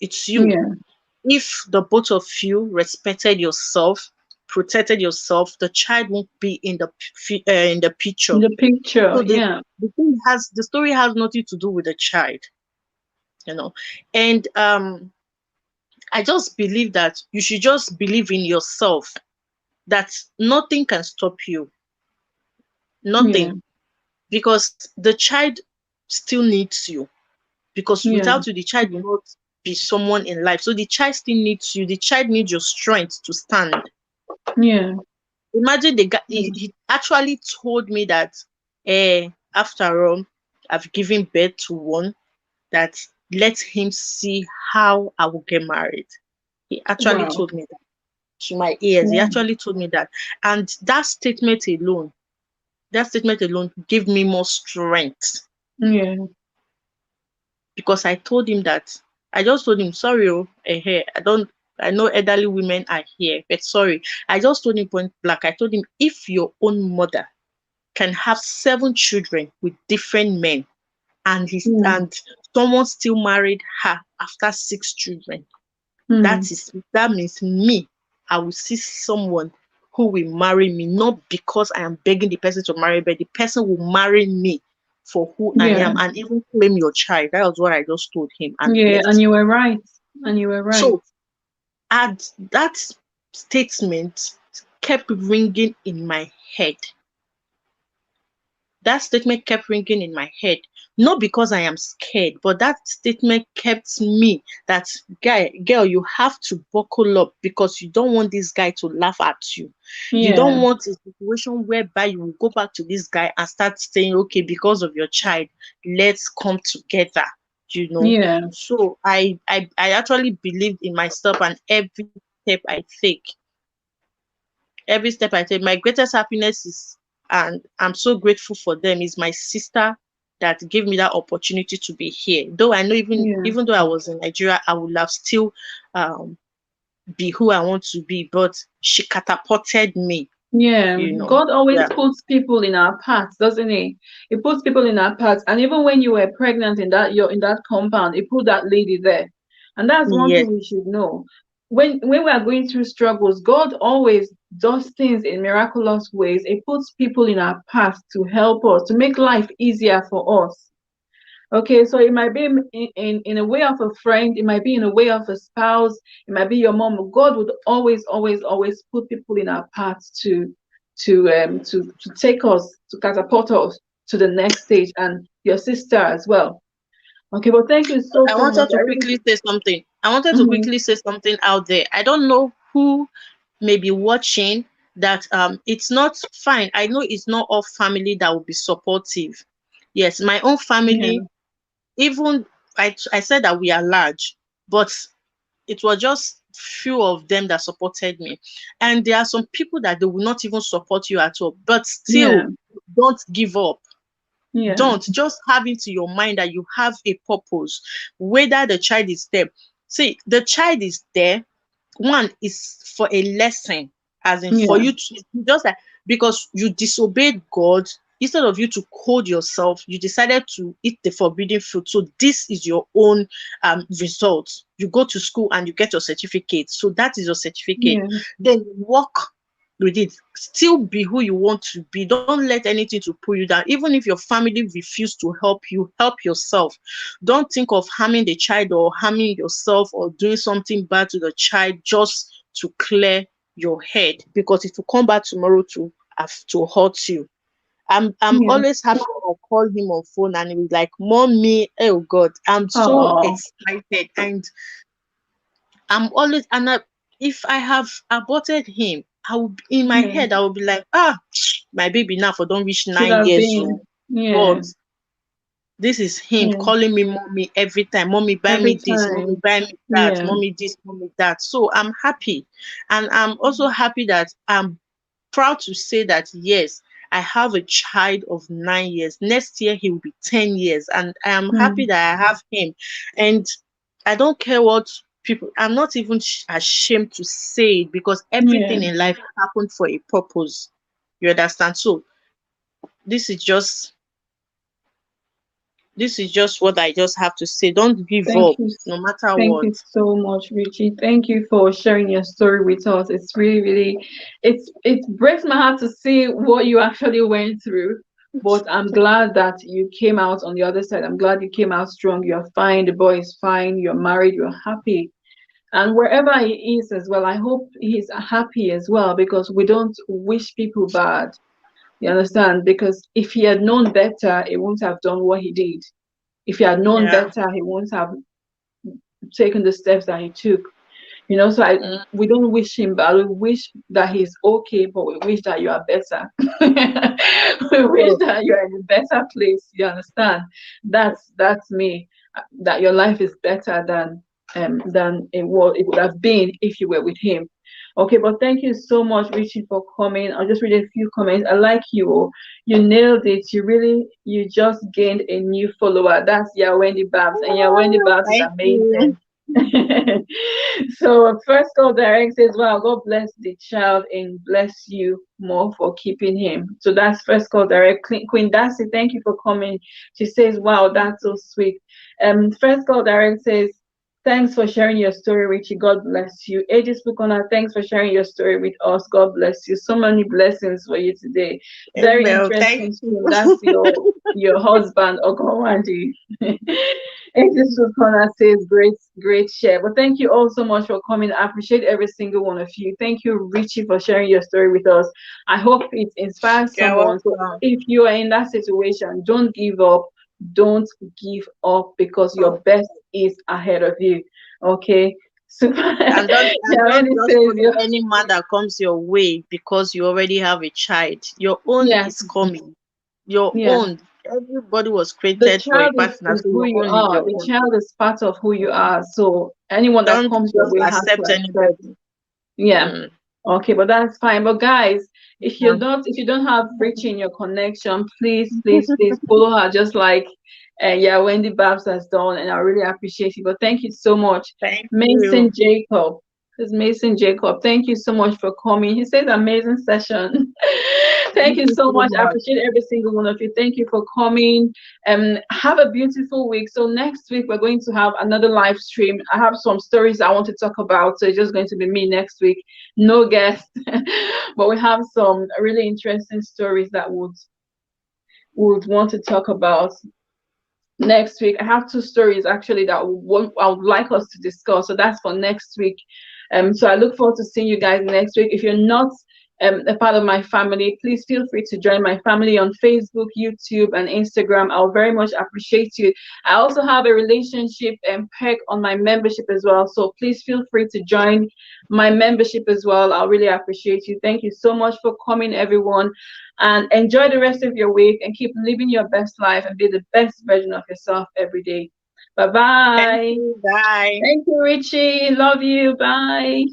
B: It's you.
A: Yeah.
B: If the both of you respected yourself, protected yourself, the child won't be in the picture.
A: The picture.
B: So
A: Yeah.
B: the story has nothing to do with the child, you know. And I just believe that you should just believe in yourself, that nothing can stop you,
A: Yeah.
B: nothing, because the child still needs you. Because
A: Yeah.
B: without you, the child will not be someone in life. So the child still needs you. The child needs your strength to stand.
A: Yeah.
B: Imagine the guy,
A: Yeah.
B: he actually told me that, after all, I've given birth to one, that let him see how I will get married. He actually
A: Wow.
B: told me that to my ears. He
A: Wow.
B: actually told me that. And that statement alone gave me more strength,
A: Yeah.
B: because I told him that, I just told him, sorry, oh, I don't, I know elderly women are here, but sorry. I just told him point blank, I told him, if your own mother can have 7 children with different men,
A: Mm.
B: and someone still married her after 6 children,
A: Mm.
B: that means me, I will see someone who will marry me, not because I am begging the person to marry, but the person will marry me for who I
A: Yeah.
B: am, and even claim your child. That was what I just told him and
A: Yeah. And
B: left.
A: you were right. And you were right.
B: So, and that statement kept ringing in my head. That statement kept ringing in my head, not because I am scared, but that statement kept me that, girl, you have to buckle up, because you don't want this guy to laugh at you. You
A: Yeah.
B: don't want a situation whereby you will go back to this guy and start saying, okay, because of your child, let's come together, you know.
A: Yeah.
B: So I actually believed in myself, and every step I take, my greatest happiness is, and I'm so grateful for them, is my sister that gave me that opportunity to be here. Though I know,
A: Yeah.
B: even though I was in Nigeria, I would have still um, be who I want to be, but she catapulted me,
A: Yeah,
B: you know.
A: God always
B: Yeah.
A: puts people in our paths, doesn't he? He puts people in our paths. And even when you were pregnant in that you're in that compound, he put that lady there. And that's one
B: Yes.
A: thing we should know. When we are going through struggles, God always does things in miraculous ways. He puts people in our path to help us, to make life easier for us. Okay, so it might be in a way of a friend, it might be in a way of a spouse, it might be your mom. God would always, always, always put people in our paths to take us, to catapult us to the next stage, and your sister as well. Okay, well, thank you so
B: I
A: so much.
B: wanted to quickly say something. I wanted to
A: Mhm.
B: quickly say something out there. I don't know who may be watching, that it's not fine. I know it's not all family that will be supportive. Yes, my own family,
A: Yeah,
B: even, I said that we are large, but it was just few of them that supported me. And there are some people that they will not even support you at all. But
A: yeah,
B: still, don't give up.
A: yeah,
B: Don't just have into your mind that you have a purpose, whether the child is there. See, the child is there, one is for a lesson, as in for
A: yeah,
B: you to, just like, because you disobeyed God, instead of you to hold yourself, you decided to eat the forbidden fruit. So this is your own result. You go to school and you get your certificate. So that is your certificate.
A: yeah,
B: Then work with it. Still be who you want to be. Don't let anything to pull you down. Even if your family refuse to help you, help yourself. Don't think of harming the child or harming yourself or doing something bad to the child just to clear your head, because it will come back tomorrow to have to hurt you. I'm
A: yeah.
B: always happy when I call him on phone and he was like, Mommy, oh God, I'm so
A: Oh,
B: excited. And I'm always, and if I have aborted him, I will, in my
A: Yeah.
B: head, I will be like, ah, my baby now for don't reach
A: Should
B: nine
A: have
B: years
A: been.
B: old.
A: Yeah.
B: But this is him
A: Yeah.
B: calling me mommy every time. Mommy, buy
A: Every
B: me this. Mommy,
A: time.
B: buy me that.
A: Yeah.
B: Mommy, this, mommy, that. So I'm happy. And I'm also happy that I'm proud to say that, yes, I have a child of 9 years. Next year, he will be 10 years. And I am happy
A: Mm.
B: that I have him. And I don't care what people, I'm not even ashamed to say it, because
A: Yeah.
B: everything in life happened for a purpose. You understand? So this is just this is just what I just have to say. Don't give
A: Thank
B: up,
A: you.
B: no matter
A: Thank
B: what.
A: you so much, Richie. Thank you for sharing your story with us. It's really, really, it breaks my heart to see what you actually went through. But I'm glad that you came out on the other side. I'm glad you came out strong. You're fine. The boy is fine. You're married. You're happy. And wherever he is as well, I hope he's happy as well, because we don't wish people bad. You understand? Because if he had known better, he wouldn't have done what he did. If he had known
B: Yeah.
A: better, he wouldn't have taken the steps that he took. So
B: Mm,
A: we don't wish him bad. We wish that he's okay, but we wish that you are better. We wish
B: oh,
A: that you're in a better place. You understand? That's me. That your life is better than it would have been if you were with him. Okay, but thank you so much, Richie, for coming. I'll just read a few comments. I like you. You nailed it. You just gained a new follower. That's Wendy Babs, and Wendy Babs is
B: thank you.
A: amazing. So first call direct says, wow, God bless the child and bless you more for keeping him. So that's first call direct. Queen Darcy, thank you for coming. She says, wow, that's so sweet. First call direct says, thanks for sharing your story, Richie. God bless you. Aegis Bukona, thanks for sharing your story with us. God bless you. So many blessings for you today. Very
B: Amen. Thank
A: interesting
B: you.
A: stream. That's your husband, Ogowandi. Aegis Bukona says, great, great share. But thank you all so much for coming. I appreciate every single one of you. Thank you, Richie, for sharing your story with us. I hope it inspires
B: You're
A: someone. So
B: welcome.
A: if you are in that situation, don't give up. Don't give up, because your best is ahead of you. Okay. Super.
B: And
A: Yeah, when
B: don't
A: it
B: just
A: says
B: follow any man that comes your way because you already have a child. Your own
A: yeah,
B: is coming. Your
A: yeah.
B: own. Everybody was
A: The
B: created for a
A: child
B: partner,
A: is
B: so
A: who
B: your
A: you
B: own is
A: are.
B: your
A: The
B: own.
A: child is part of who you are. So anyone that
B: Don't
A: comes your
B: just
A: way has to
B: accept
A: accept.
B: anybody.
A: Yeah.
B: Mm.
A: Okay, but that's fine. But guys,
B: Yeah.
A: if you don't have Richie in your connection, please, please, please follow her, just like Wendy Babs has done, and I really appreciate it. But thank you so much,
B: Thank
A: Mason
B: you.
A: Jacob. This is Mason Jacob. Thank you so much for coming. He says amazing session. Thank
B: Thank
A: you
B: you
A: so
B: so
A: much. I
B: much.
A: appreciate every single one of you. Thank you for coming. Have a beautiful week. So next week we're going to have another live stream. I have some stories I want to talk about. So it's just going to be me next week. No guest. But we have some really interesting stories that would want to talk about next week. I have two stories actually that I would like us to discuss. So that's for next week. So I look forward to seeing you guys next week. If you're not a part of my family, please feel free to join my family on Facebook, YouTube, and Instagram. I'll very much appreciate you. I also have a relationship perk on my membership as well. So please feel free to join my membership as well. I'll really appreciate you. Thank you so much for coming, everyone. And enjoy the rest of your week and keep living your best life and be the best version of yourself every day. Bye
B: Thank
A: bye.
B: you. Bye.
A: Thank you, Richie. Love you. Bye.